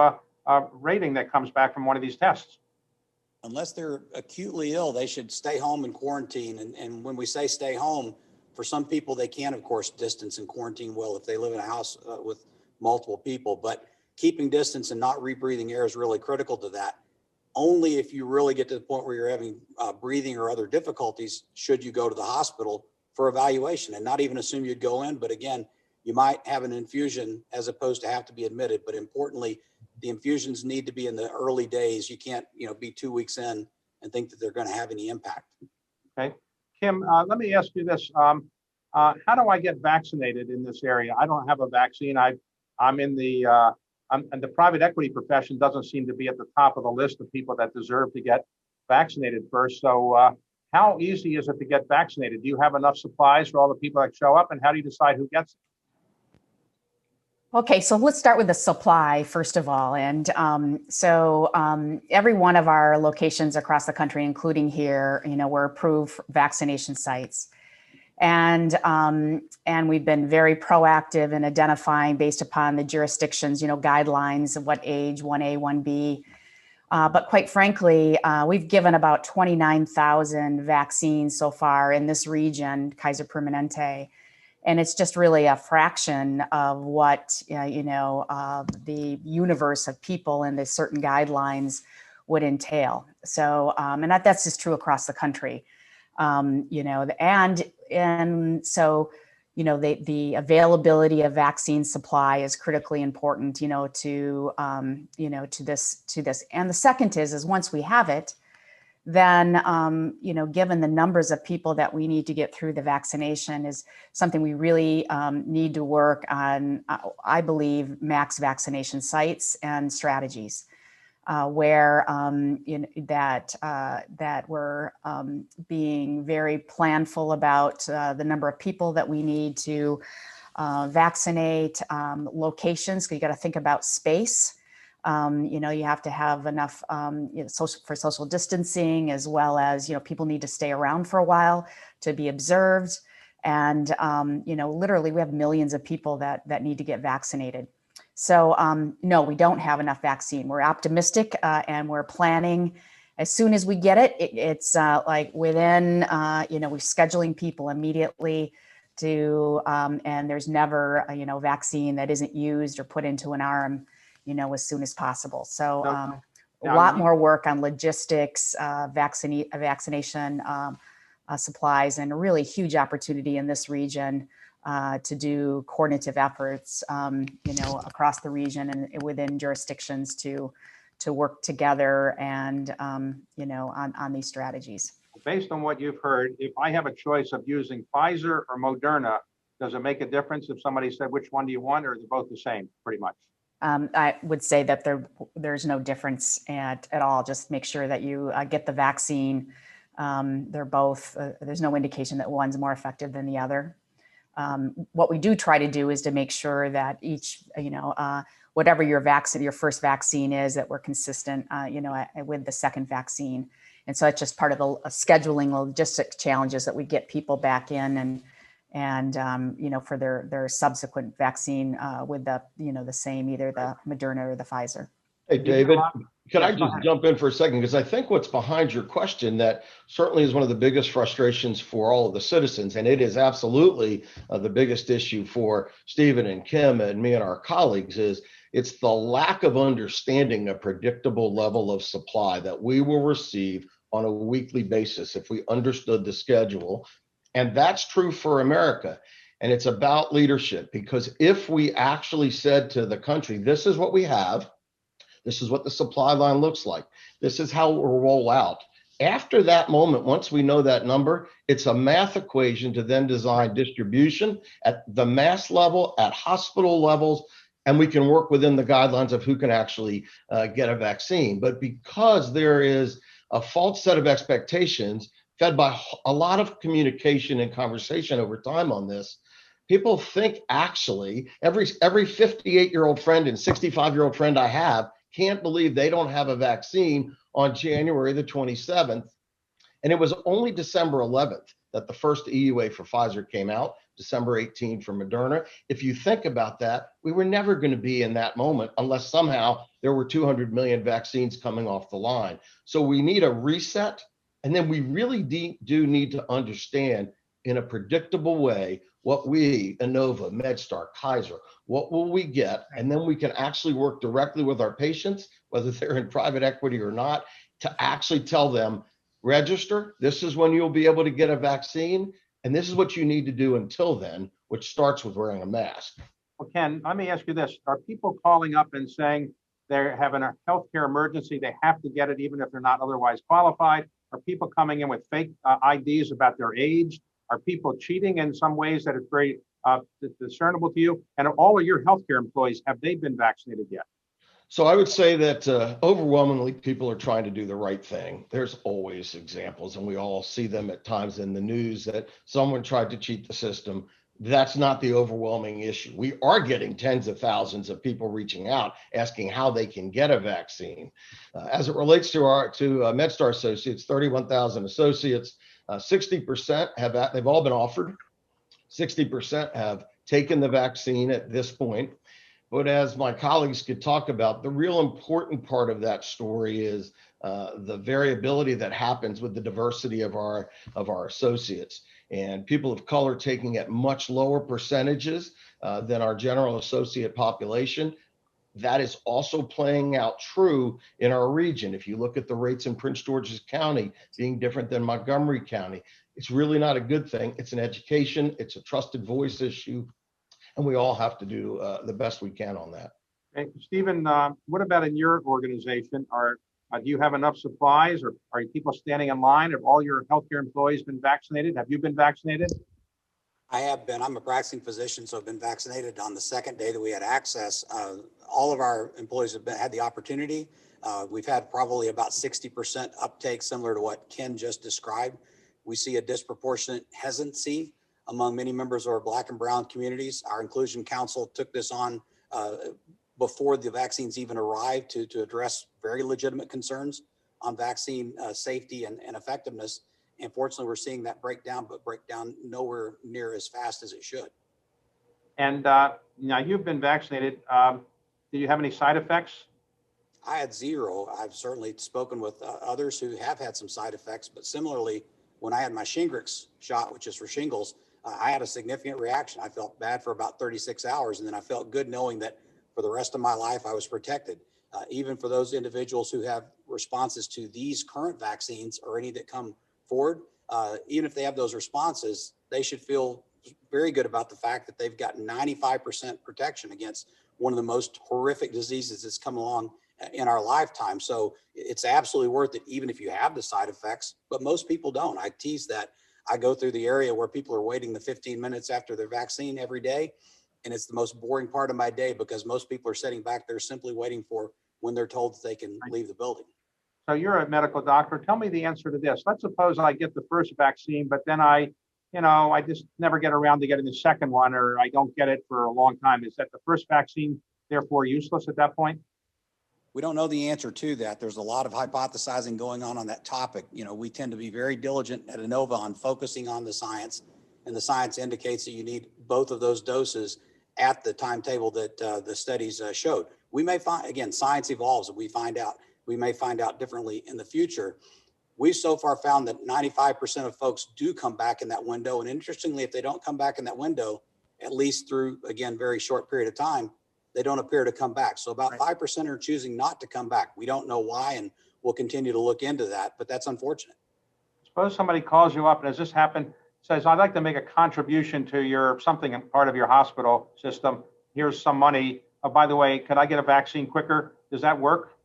rating that comes back from one of these tests? Unless they're acutely ill, they should stay home and quarantine. And when we say stay home, for some people, they can, of course, distance and quarantine well if they live in a house with multiple people. But keeping distance and not rebreathing air is really critical to that. Only if you really get to the point where you're having breathing or other difficulties should you go to the hospital for evaluation, and not even assume you'd go in. But again, you might have an infusion as opposed to have to be admitted. But importantly, the infusions need to be in the early days. You can't, be 2 weeks in and think that they're going to have any impact. Okay. Kim, let me ask you this. How do I get vaccinated in this area? I don't have a vaccine. I'm in and the private equity profession doesn't seem to be at the top of the list of people that deserve to get vaccinated first. So how easy is it to get vaccinated? Do you have enough supplies for all the people that show up? And how do you decide who gets it? Okay, so let's start with the supply, first of all. And every one of our locations across the country, including here, we're approved vaccination sites. And we've been very proactive in identifying based upon the jurisdictions, guidelines of what age, 1A, 1B. But quite frankly, we've given about 29,000 vaccines so far in this region, Kaiser Permanente. And it's just really a fraction of what, the universe of people and the certain guidelines would entail. So, and that's just true across the country, and so, the availability of vaccine supply is critically important, to this. And the second is once we have it, then, given the numbers of people that we need to get through the vaccination is something we really need to work on, I believe, max vaccination sites and strategies where that we're being very planful about the number of people that we need to vaccinate, locations, because you got to think about space. You have to have enough for social distancing, as well as, people need to stay around for a while to be observed. And, literally we have millions of people that need to get vaccinated. So no, we don't have enough vaccine. We're optimistic and we're planning as soon as we get it. It's like within, we're scheduling people immediately to, and there's never a, vaccine that isn't used or put into an arm as soon as possible. So a lot more work on logistics, vaccination supplies, and a really huge opportunity in this region to do coordinative efforts, across the region and within jurisdictions to work together and, on these strategies. Based on what you've heard, if I have a choice of using Pfizer or Moderna, Does it make a difference if somebody said, which one do you want, or they're both the same, pretty much? I would say that there's no difference at all. Just make sure that you get the vaccine. They're both, there's no indication that one's more effective than the other. What we do try to do is to make sure that each, whatever your first vaccine is, that we're consistent, with the second vaccine. And so it's just part of the scheduling logistic challenges that we get people back in and for their subsequent vaccine with the same, either the Moderna or the Pfizer. Hey, David, can I just jump in for a second? Because I think what's behind your question that certainly is one of the biggest frustrations for all of the citizens, and it is absolutely the biggest issue for Stephen and Kim and me and our colleagues, is it's the lack of understanding a predictable level of supply that we will receive on a weekly basis if we understood the schedule. And that's true for America. And it's about leadership, because if we actually said to the country, this is what we have, this is what the supply line looks like, this is how we'll roll out. After that moment, once we know that number, it's a math equation to then design distribution at the mass level, at hospital levels, and we can work within the guidelines of who can actually get a vaccine. But because there is a false set of expectations fed by a lot of communication and conversation over time on this, people think actually every 58-year-old friend and 65-year-old friend I have can't believe they don't have a vaccine on January the 27th. And it was only December 11th that the first EUA for Pfizer came out, December 18 for Moderna. If you think about that, we were never going to be in that moment unless somehow there were 200 million vaccines coming off the line. So we need a reset. And then we really do need to understand in a predictable way what we, Inova, MedStar, Kaiser, what will we get? And then we can actually work directly with our patients, whether they're in private equity or not, to actually tell them, register, this is when you'll be able to get a vaccine, and this is what you need to do until then, which starts with wearing a mask. Well, Ken, let me ask you this. Are people calling up and saying they're having a healthcare emergency, they have to get it even if they're not otherwise qualified? Are people coming in with fake IDs about their age? Are people cheating in some ways that is very discernible to you? And all of your healthcare employees, have they been vaccinated yet? So I would say that overwhelmingly people are trying to do the right thing. There's always examples, and we all see them at times in the news, that someone tried to cheat the system. That's not the overwhelming issue. We are getting tens of thousands of people reaching out, asking how they can get a vaccine. As it relates to MedStar associates, 31,000 associates, 60% they've all been offered. 60% have taken the vaccine at this point. But as my colleagues could talk about, the real important part of that story is the variability that happens with the diversity of our associates, and people of color taking at much lower percentages than our general associate population. That is also playing out true in our region. If you look at the rates in Prince George's County being different than Montgomery County, it's really not a good thing. It's an education, it's a trusted voice issue, and we all have to do the best we can on that. Hey, Stephen, what about in your organization? Do you have enough supplies, or are people standing in line? Have all your healthcare employees been vaccinated? Have you been vaccinated? I have been. I'm a practicing physician, so I've been vaccinated on the second day that we had access. All of our employees have had the opportunity. We've had probably about 60% uptake, similar to what Ken just described. We see a disproportionate hesitancy among many members of our Black and Brown communities. Our Inclusion Council took this on before the vaccines even arrived to address very legitimate concerns on vaccine safety and effectiveness. And fortunately, we're seeing that break down, but break down nowhere near as fast as it should. And now you've been vaccinated. Did you have any side effects? I had zero. I've certainly spoken with others who have had some side effects, but similarly, when I had my Shingrix shot, which is for shingles, I had a significant reaction. I felt bad for about 36 hours, and then I felt good knowing that for the rest of my life, I was protected. Even for those individuals who have responses to these current vaccines or any that come forward, even if they have those responses, they should feel very good about the fact that they've got 95% protection against one of the most horrific diseases that's come along in our lifetime. So it's absolutely worth it, even if you have the side effects, but most people don't. I tease that I go through the area where people are waiting the 15 minutes after their vaccine every day. And it's the most boring part of my day because most people are sitting back there simply waiting for when they're told that they can leave the building. So you're a medical doctor. Tell me the answer to this. Let's suppose I get the first vaccine, but then I just never get around to getting the second one, or I don't get it for a long time. Is that the first vaccine therefore useless at that point? We don't know the answer to that. There's a lot of hypothesizing going on that topic. We tend to be very diligent at Inova on focusing on the science, and the science indicates that you need both of those doses at the timetable that the studies showed. We may find, again, science evolves and we may find out differently in the future. We've so far found that 95% of folks do come back in that window. And interestingly, if they don't come back in that window, at least through, again, very short period of time, they don't appear to come back. So about 5% are choosing not to come back. We don't know why, and we'll continue to look into that, but that's unfortunate. Suppose somebody calls you up, and has this happened, says, I'd like to make a contribution to your something part of your hospital system. Here's some money. Oh, by the way, could I get a vaccine quicker? Does that work?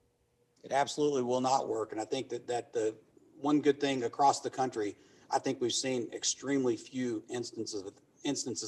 It absolutely will not work. And I think that the one good thing across the country, I think we've seen extremely few instances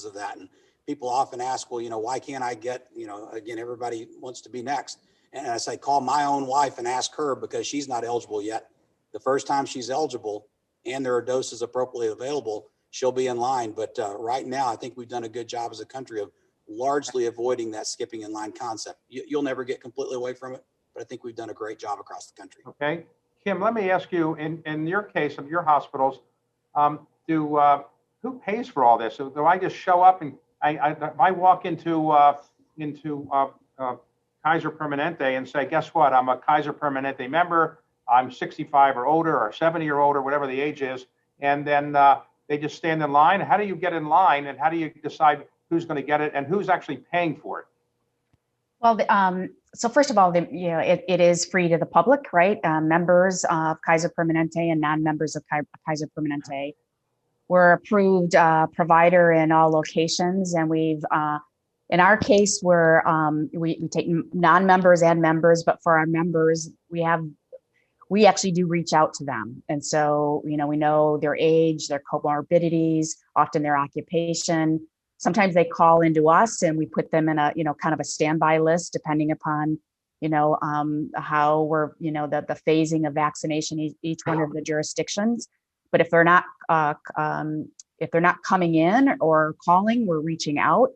of that. And people often ask, well, why can't I get, again, everybody wants to be next. And I say, call my own wife and ask her, because she's not eligible yet. The first time she's eligible and there are doses appropriately available, she'll be in line. But right now, I think we've done a good job as a country of largely avoiding that skipping in line concept. You'll never get completely away from it, but I think we've done a great job across the country. Okay. Kim, let me ask you, in your case of your hospitals, who pays for all this? So do I just show up and I walk into Kaiser Permanente and say, guess what? I'm a Kaiser Permanente member. I'm 65 or older, or 70 or older, whatever the age is. And then they just stand in line. How do you get in line, and how do you decide who's going to get it and who's actually paying for it? Well, so first of all, it is free to the public, right? Members of Kaiser Permanente and non-members of Kaiser Permanente. We're approved provider in all locations, and we've, in our case, we take non-members and members, but for our members, we actually do reach out to them. And so, we know their age, their comorbidities, often their occupation. Sometimes they call into us and we put them in a, kind of a standby list, depending upon, how we're, the phasing of vaccination, each one of the jurisdictions. But if they're not coming in or calling, we're reaching out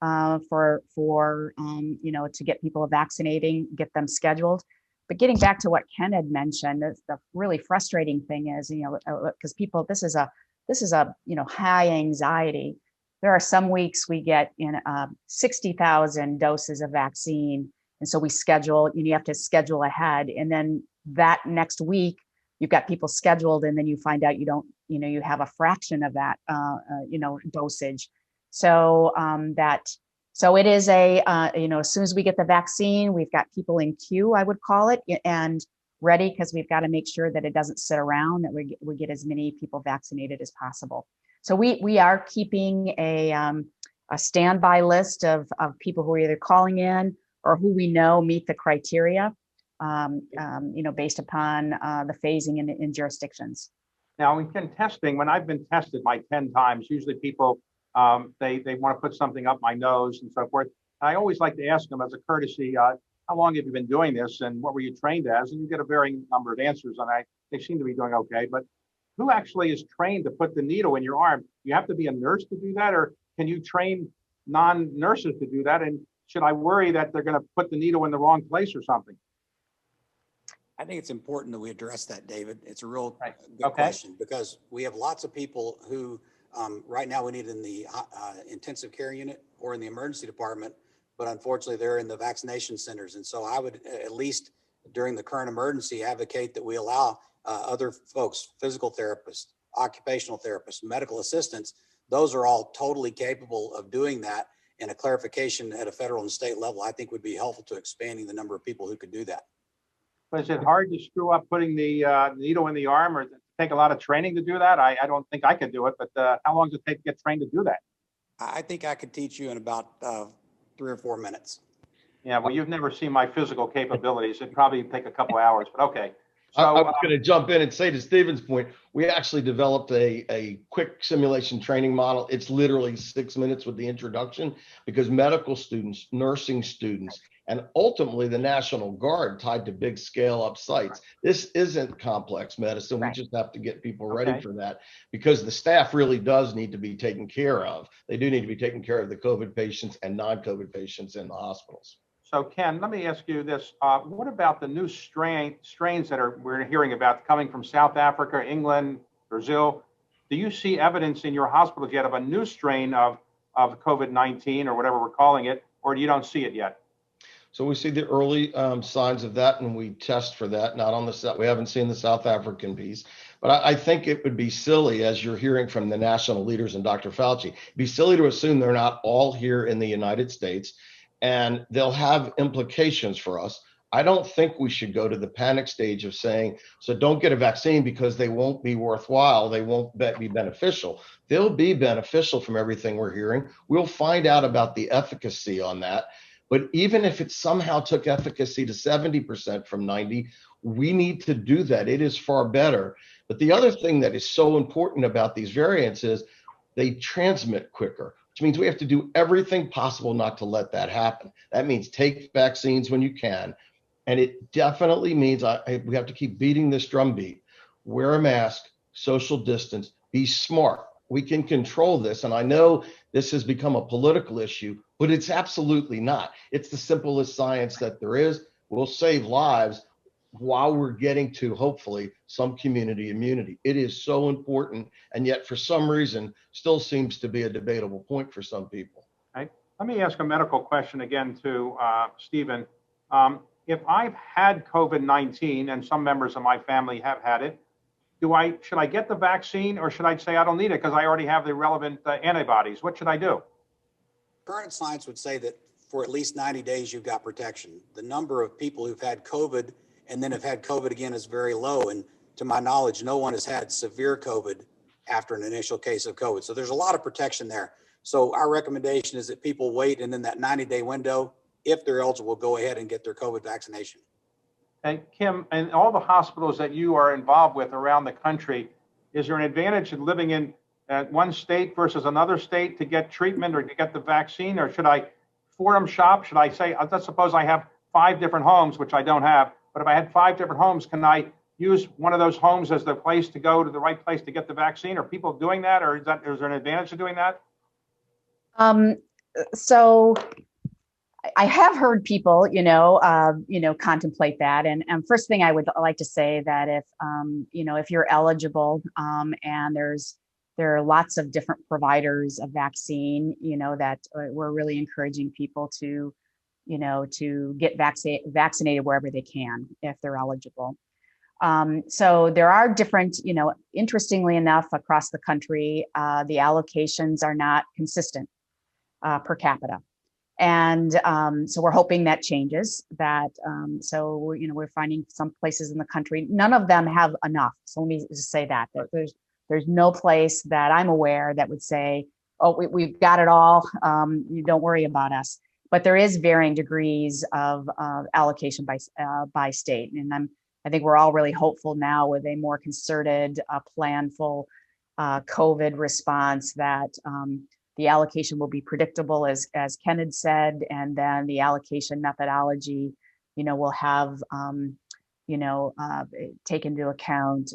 for to get people vaccinating, get them scheduled. But getting back to what Ken had mentioned, the really frustrating thing is, because people, this is a high anxiety. There are some weeks we get 60,000 doses of vaccine. And so we schedule, you have to schedule ahead. And then that next week, you've got people scheduled, and then you find out you don't, you have a fraction of that, dosage. So so it is as soon as we get the vaccine, we've got people in queue, I would call it, and ready, because we've got to make sure that it doesn't sit around, that we get as many people vaccinated as possible. So we are keeping a standby list of people who are either calling in or who we know meet the criteria, based upon the phasing in jurisdictions. Now, in testing, when I've been tested 10 times, usually people, they want to put something up my nose and so forth. I always like to ask them as a courtesy, how long have you been doing this and what were you trained as? And you get a varying number of answers, and they seem to be doing okay. But who actually is trained to put the needle in your arm? You have to be a nurse to do that, or can you train non-nurses to do that? And should I worry that they're going to put the needle in the wrong place or something? I think it's important that we address that, David. It's a real good question, because we have lots of people who right now we need in the intensive care unit or in the emergency department, but unfortunately they're in the vaccination centers. And so I would, at least during the current emergency, advocate that we allow other folks, physical therapists, occupational therapists, medical assistants. Those are all totally capable of doing that. And a clarification at a federal and state level, I think, would be helpful to expanding the number of people who could do that. But is it hard to screw up putting the needle in the arm, or take a lot of training to do that? I don't think I could do it, but how long does it take to get trained to do that? I think I could teach you in about 3 or 4 minutes. Yeah, well, you've never seen my physical capabilities. It'd probably take a couple hours, but okay. I was going to jump in and say, to Stephen's point, we actually developed a quick simulation training model. It's literally 6 minutes with the introduction, because medical students, nursing students, and ultimately the National Guard tied to big scale up sites. This isn't complex medicine. We just have to get people ready for that, because the staff really does need to be taken care of. They do need to be taking care of the COVID patients and non-COVID patients in the hospitals. So Ken, let me ask you this. What about the new strains that we're hearing about coming from South Africa, England, Brazil? Do you see evidence in your hospitals yet of a new strain of COVID-19 or whatever we're calling it, or you don't see it yet? So we see the early signs of that, and we test for that. Not on the we haven't seen the South African piece, but I think it would be silly, as you're hearing from the national leaders and Dr. Fauci, it'd be silly to assume they're not all here in the United States, and they'll have implications for us. I don't think we should go to the panic stage of saying, so don't get a vaccine because they won't be worthwhile, they won't be beneficial. They'll be beneficial from everything we're hearing. We'll find out about the efficacy on that. But even if it somehow took efficacy to 70% from 90, we need to do that. It is far better. But the other thing that is so important about these variants is they transmit quicker, which means we have to do everything possible not to let that happen. That means take vaccines when you can. And it definitely means we have to keep beating this drumbeat. Wear a mask, social distance, be smart. We can control this. And I know this has become a political issue, but it's absolutely not. It's the simplest science that there is. We'll save lives while we're getting to, hopefully, some community immunity. It is so important, and yet for some reason still seems to be a debatable point for some people. Okay. Let me ask a medical question again to Stephen. If I've had COVID-19 and some members of my family have had it, should I get the vaccine, or should I say I don't need it because I already have the relevant antibodies? What should I do? Current science would say that for at least 90 days, you've got protection. The number of people who've had COVID and then have had COVID again is very low. And to my knowledge, no one has had severe COVID after an initial case of COVID. So there's a lot of protection there. So our recommendation is that people wait, and in that 90-day window, if they're eligible, go ahead and get their COVID vaccination. And Kim, in all the hospitals that you are involved with around the country, is there an advantage in living in one state versus another state to get treatment or to get the vaccine? Or should I forum shop? Should I say, let's suppose I have 5 different homes, which I don't have, but if I had 5 different homes, can I use one of those homes as the place to go to the right place to get the vaccine? Are people doing that, or is there an advantage to doing that? So I have heard people, contemplate that. And first thing I would like to say that if you're eligible, and there are lots of different providers of vaccine, that we're really encouraging people to get vaccinated wherever they can if they're eligible. So there are different, interestingly enough, across the country, the allocations are not consistent per capita. And so we're hoping that changes that. So we're finding some places in the country, none of them have enough. So let me just say that there's no place that I'm aware that would say, oh, we've got it all. You don't worry about us. But there is varying degrees of allocation by state. And I think we're all really hopeful now with a more concerted, planful COVID response that the allocation will be predictable, as Ken had said, and then the allocation methodology, will have, take into account,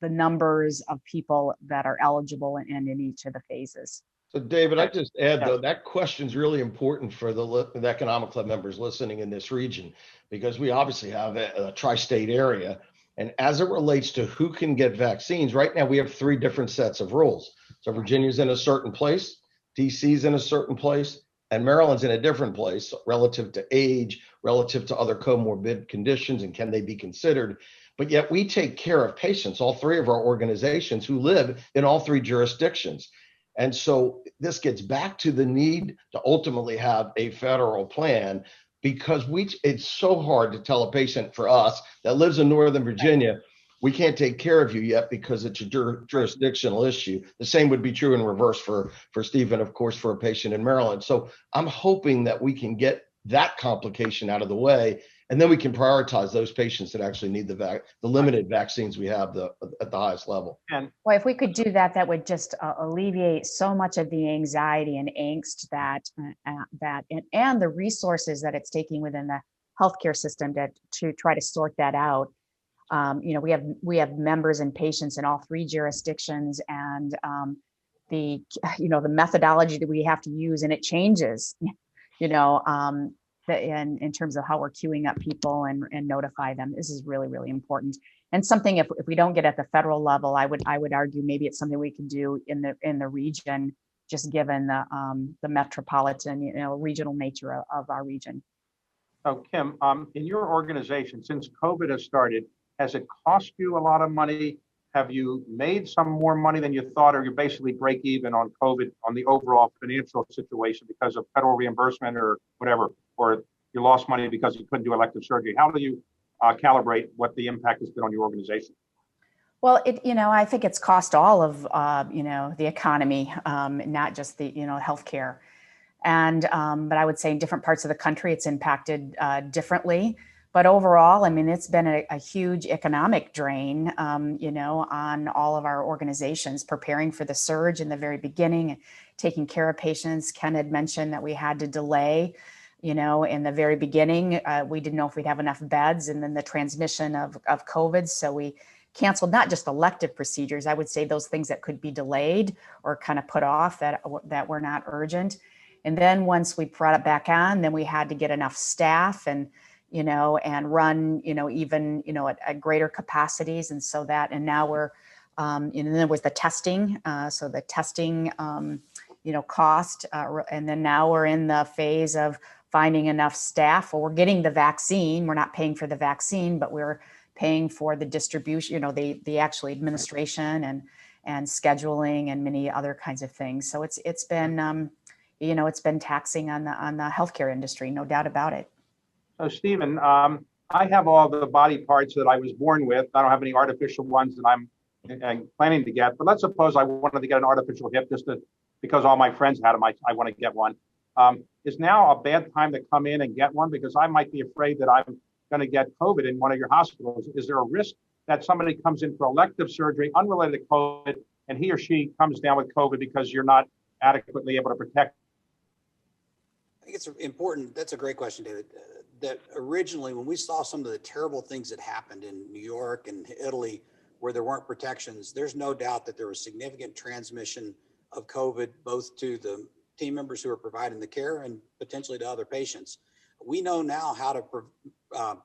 the numbers of people that are eligible and in each of the phases. So David, I just add though, that question is really important for the Economic Club members listening in this region, because we obviously have a tri-state area. And as it relates to who can get vaccines, right now we have 3 different sets of rules. So Virginia's in a certain place, DC's in a certain place, and Maryland's in a different place relative to age, relative to other comorbid conditions, and can they be considered? But yet we take care of patients, all 3 of our organizations, who live in all 3 jurisdictions. And so this gets back to the need to ultimately have a federal plan, because it's so hard to tell a patient, for us that lives in Northern Virginia, we can't take care of you yet because it's a jurisdictional issue. The same would be true in reverse for Stephen, of course, for a patient in Maryland. So I'm hoping that we can get that complication out of the way And then we can prioritize those patients that actually need the limited vaccines we have at the highest level. And Well, if we could do that, that would just alleviate so much of the anxiety and angst and the resources that it's taking within the healthcare system to try to sort that out. We have members and patients in all 3 jurisdictions, and the methodology that we have to use, and it changes, in terms of how we're queuing up people and notify them. This is really, really important. And something, if we don't get at the federal level, I would argue maybe it's something we can do in the region, just given the metropolitan, regional nature of our region. so Kim, in your organization, since COVID has started, has it cost you a lot of money? Have you made some more money than you thought, or you basically break even on COVID on the overall financial situation because of federal reimbursement or whatever, or you lost money because you couldn't do elective surgery? How do you calibrate what the impact has been on your organization? Well, I think it's cost all of, the economy, not just the, healthcare. And, but I would say in different parts of the country, it's impacted differently. But overall, I mean, it's been a huge economic drain, on all of our organizations, preparing for the surge in the very beginning, taking care of patients. Ken had mentioned that we had to delay, in the very beginning. We didn't know if we'd have enough beds, and then the transmission of COVID. So we canceled not just elective procedures, I would say those things that could be delayed or kind of put off that were not urgent. And then once we brought it back on, then we had to get enough staff and run, even, at greater capacities. And so and now we're, and then there was the testing. So the testing, cost, and then now we're in the phase of finding enough staff. Well, we're getting the vaccine. We're not paying for the vaccine, but we're paying for the distribution, the actual administration and scheduling and many other kinds of things. So it's been, it's been taxing on the healthcare industry, no doubt about it. So Stephen, I have all the body parts that I was born with. I don't have any artificial ones that I'm planning to get, but let's suppose I wanted to get an artificial hip because all my friends had them, I want to get one. Is now a bad time to come in and get one? Because I might be afraid that I'm going to get COVID in one of your hospitals. Is there a risk that somebody comes in for elective surgery unrelated to COVID and he or she comes down with COVID because you're not adequately able to protect? I think it's important. That's a great question, David. That originally, when we saw some of the terrible things that happened in New York and Italy, where there weren't protections, there's no doubt that there was significant transmission of COVID, both to the team members who are providing the care and potentially to other patients. We know now how to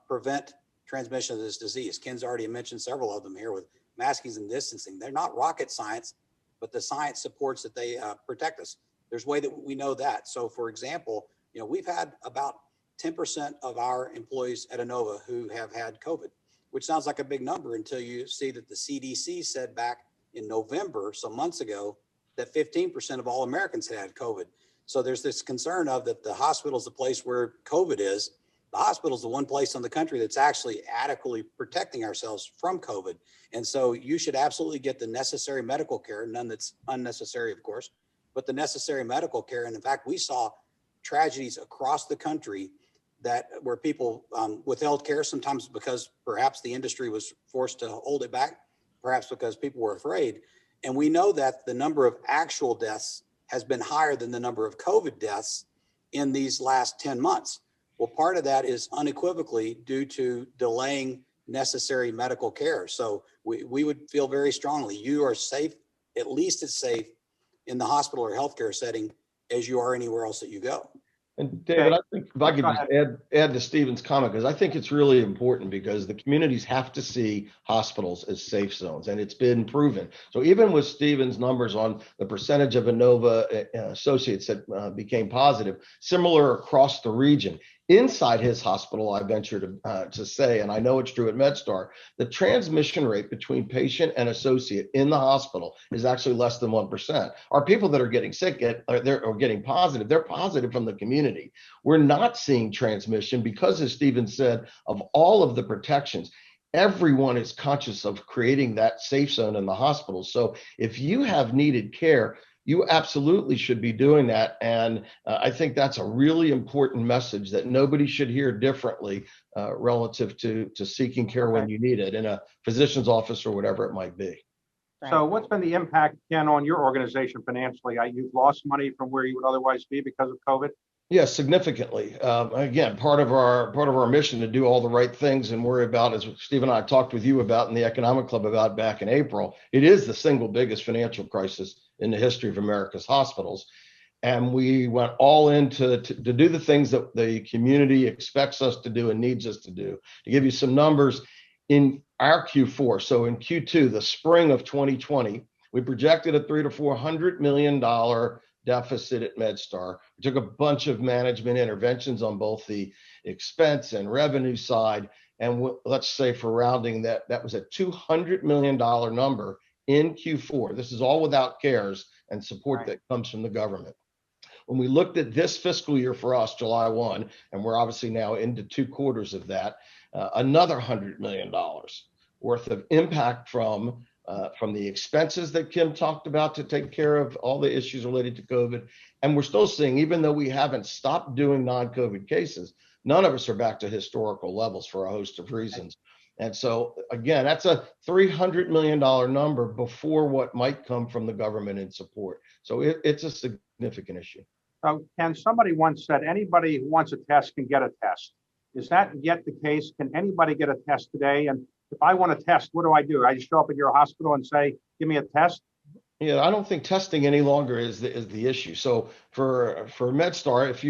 prevent transmission of this disease. Ken's already mentioned several of them here with maskings and distancing. They're not rocket science, but the science supports that they protect us. There's a way that we know that. So for example, we've had about 10% of our employees at Inova who have had COVID, which sounds like a big number until you see that the CDC said back in November, some months ago, that 15% of all Americans had COVID. So there's this concern of that the hospital is the place where COVID is. The hospital is the one place in the country that's actually adequately protecting ourselves from COVID. And so you should absolutely get the necessary medical care, none that's unnecessary, of course, but the necessary medical care. And in fact, we saw tragedies across the country where people withheld care, sometimes because perhaps the industry was forced to hold it back, perhaps because people were afraid. And we know that the number of actual deaths has been higher than the number of COVID deaths in these last 10 months. Well, part of that is unequivocally due to delaying necessary medical care. So we would feel very strongly you are safe, at least as safe in the hospital or healthcare setting as you are anywhere else that you go. And David, I think if I could just add to Stephen's comment, because I think it's really important because the communities have to see hospitals as safe zones, and it's been proven. So even with Stephen's numbers on the percentage of Inova associates that became positive, similar across the region, inside his hospital, I venture to say, and I know it's true at MedStar, the transmission rate between patient and associate in the hospital is actually less than 1%. Our people that are getting sick or getting positive, they're positive from the community. We're not seeing transmission because, as Stephen said, of all of the protections. Everyone is conscious of creating that safe zone in the hospital. So if you have needed care, you absolutely should be doing that. And I think that's a really important message that nobody should hear differently relative to seeking care when you need it in a physician's office or whatever it might be. So what's been the impact, Ken, on your organization financially? You've lost money from where you would otherwise be because of COVID? Yes, significantly. Again, part of our mission to do all the right things and worry about, as Steve and I talked with you about in the Economic Club about back in April, it is the single biggest financial crisis in the history of America's hospitals. And we went all in to do the things that the community expects us to do and needs us to do. To give you some numbers, in our Q4, so in Q2, the spring of 2020, we projected a $300 to $400 million deficit at MedStar. We took a bunch of management interventions on both the expense and revenue side. And let's say for rounding that was a $200 million number in Q4. This is all without CARES and support that comes from the government. When we looked at this fiscal year for us, July 1, and we're obviously now into 2 quarters of that, another $100 million worth of impact from the expenses that Kim talked about to take care of all the issues related to COVID. And we're still seeing, even though we haven't stopped doing non-COVID cases, none of us are back to historical levels for a host of reasons. And so, again, that's a $300 million number before what might come from the government in support. So it's a significant issue. So, Ken, somebody once said anybody who wants a test can get a test. Is that yet the case? Can anybody get a test today? And if I want a test, what do? I just show up at your hospital and say, give me a test? Yeah, I don't think testing any longer is the issue. So for MedStar, if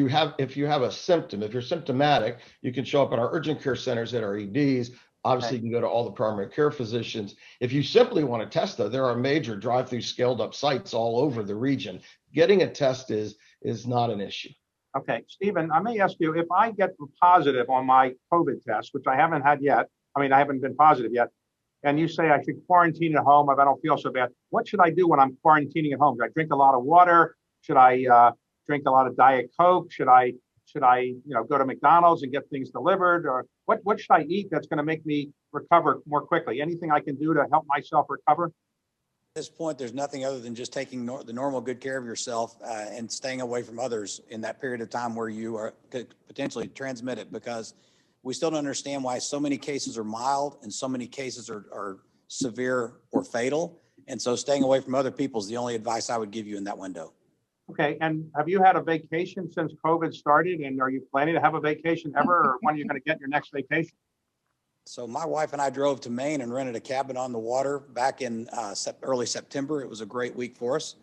you have a symptom, if you're symptomatic, you can show up at our urgent care centers, at our EDs. Obviously, you can go to all the primary care physicians. If you simply want to test, though, there are major drive-through scaled up sites all over the region. Getting a test is not an issue. Okay, Stephen, I may ask you, if I get positive on my COVID test, which I haven't had yet, I haven't been positive yet, and you say I should quarantine at home if I don't feel so bad, what should I do when I'm quarantining at home? Should I drink a lot of water? Should I drink a lot of Diet Coke? Should I go to McDonald's and get things delivered? Or what should I eat that's going to make me recover more quickly? Anything I can do to help myself recover? At this point, there's nothing other than just taking the normal good care of yourself and staying away from others in that period of time where you could potentially transmit it, because we still don't understand why so many cases are mild and so many cases are severe or fatal. And so staying away from other people is the only advice I would give you in that window. Okay, and have you had a vacation since COVID started? And are you planning to have a vacation ever, or when are you going to get your next vacation? So my wife and I drove to Maine and rented a cabin on the water back in early September. It was a great week for us.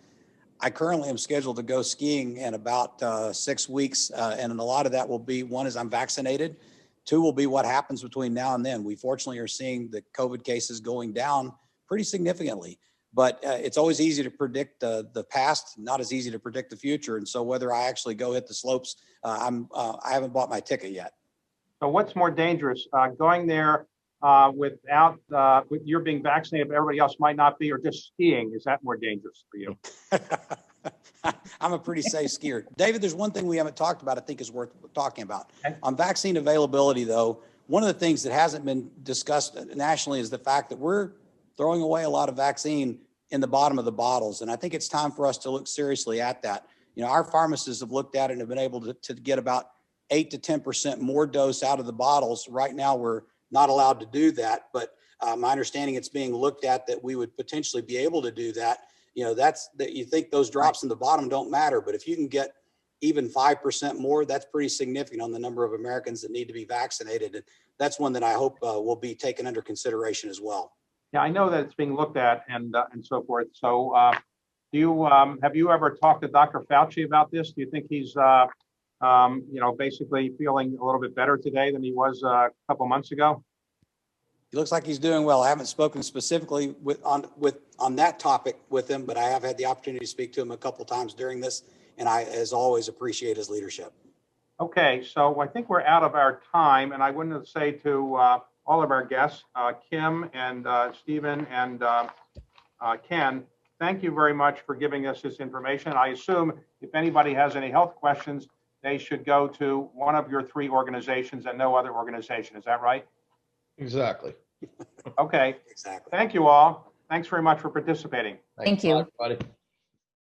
I currently am scheduled to go skiing in about 6 weeks. And a lot of that will be, one is I'm vaccinated. 2 will be what happens between now and then. We fortunately are seeing the COVID cases going down pretty significantly, but it's always easy to predict the past, not as easy to predict the future. And so whether I actually go hit the slopes, I haven't bought my ticket yet. So what's more dangerous, going there with you're being vaccinated, but everybody else might not be, or just skiing? Is that more dangerous for you? I'm a pretty safe skier. David, there's one thing we haven't talked about I think is worth talking about. Okay. On vaccine availability, though, one of the things that hasn't been discussed nationally is the fact that we're throwing away a lot of vaccine in the bottom of the bottles. And I think it's time for us to look seriously at that. Our pharmacists have looked at it and have been able to get about 8 to 10% more dose out of the bottles. Right now, we're not allowed to do that, but my understanding it's being looked at that we would potentially be able to do that. That's that you think those drops in the bottom don't matter, but if you can get even 5% more, that's pretty significant on the number of Americans that need to be vaccinated. And that's one that I hope will be taken under consideration as well. Yeah, I know that it's being looked at and so forth. So do you have you ever talked to Dr. Fauci about this? Do you think he's basically feeling a little bit better today than he was a couple months ago? He looks like he's doing well. I haven't spoken specifically on that topic with him, but I have had the opportunity to speak to him a couple times during this, and I, as always, appreciate his leadership. Okay, so I think we're out of our time, and I wanted to say to all of our guests, Kim and Stephen and Ken, thank you very much for giving us this information. I assume if anybody has any health questions, they should go to one of your 3 organizations and no other organization. Is that right? Exactly. Okay. Exactly. Thank you all. Thanks very much for participating. Thank you. Bye, everybody.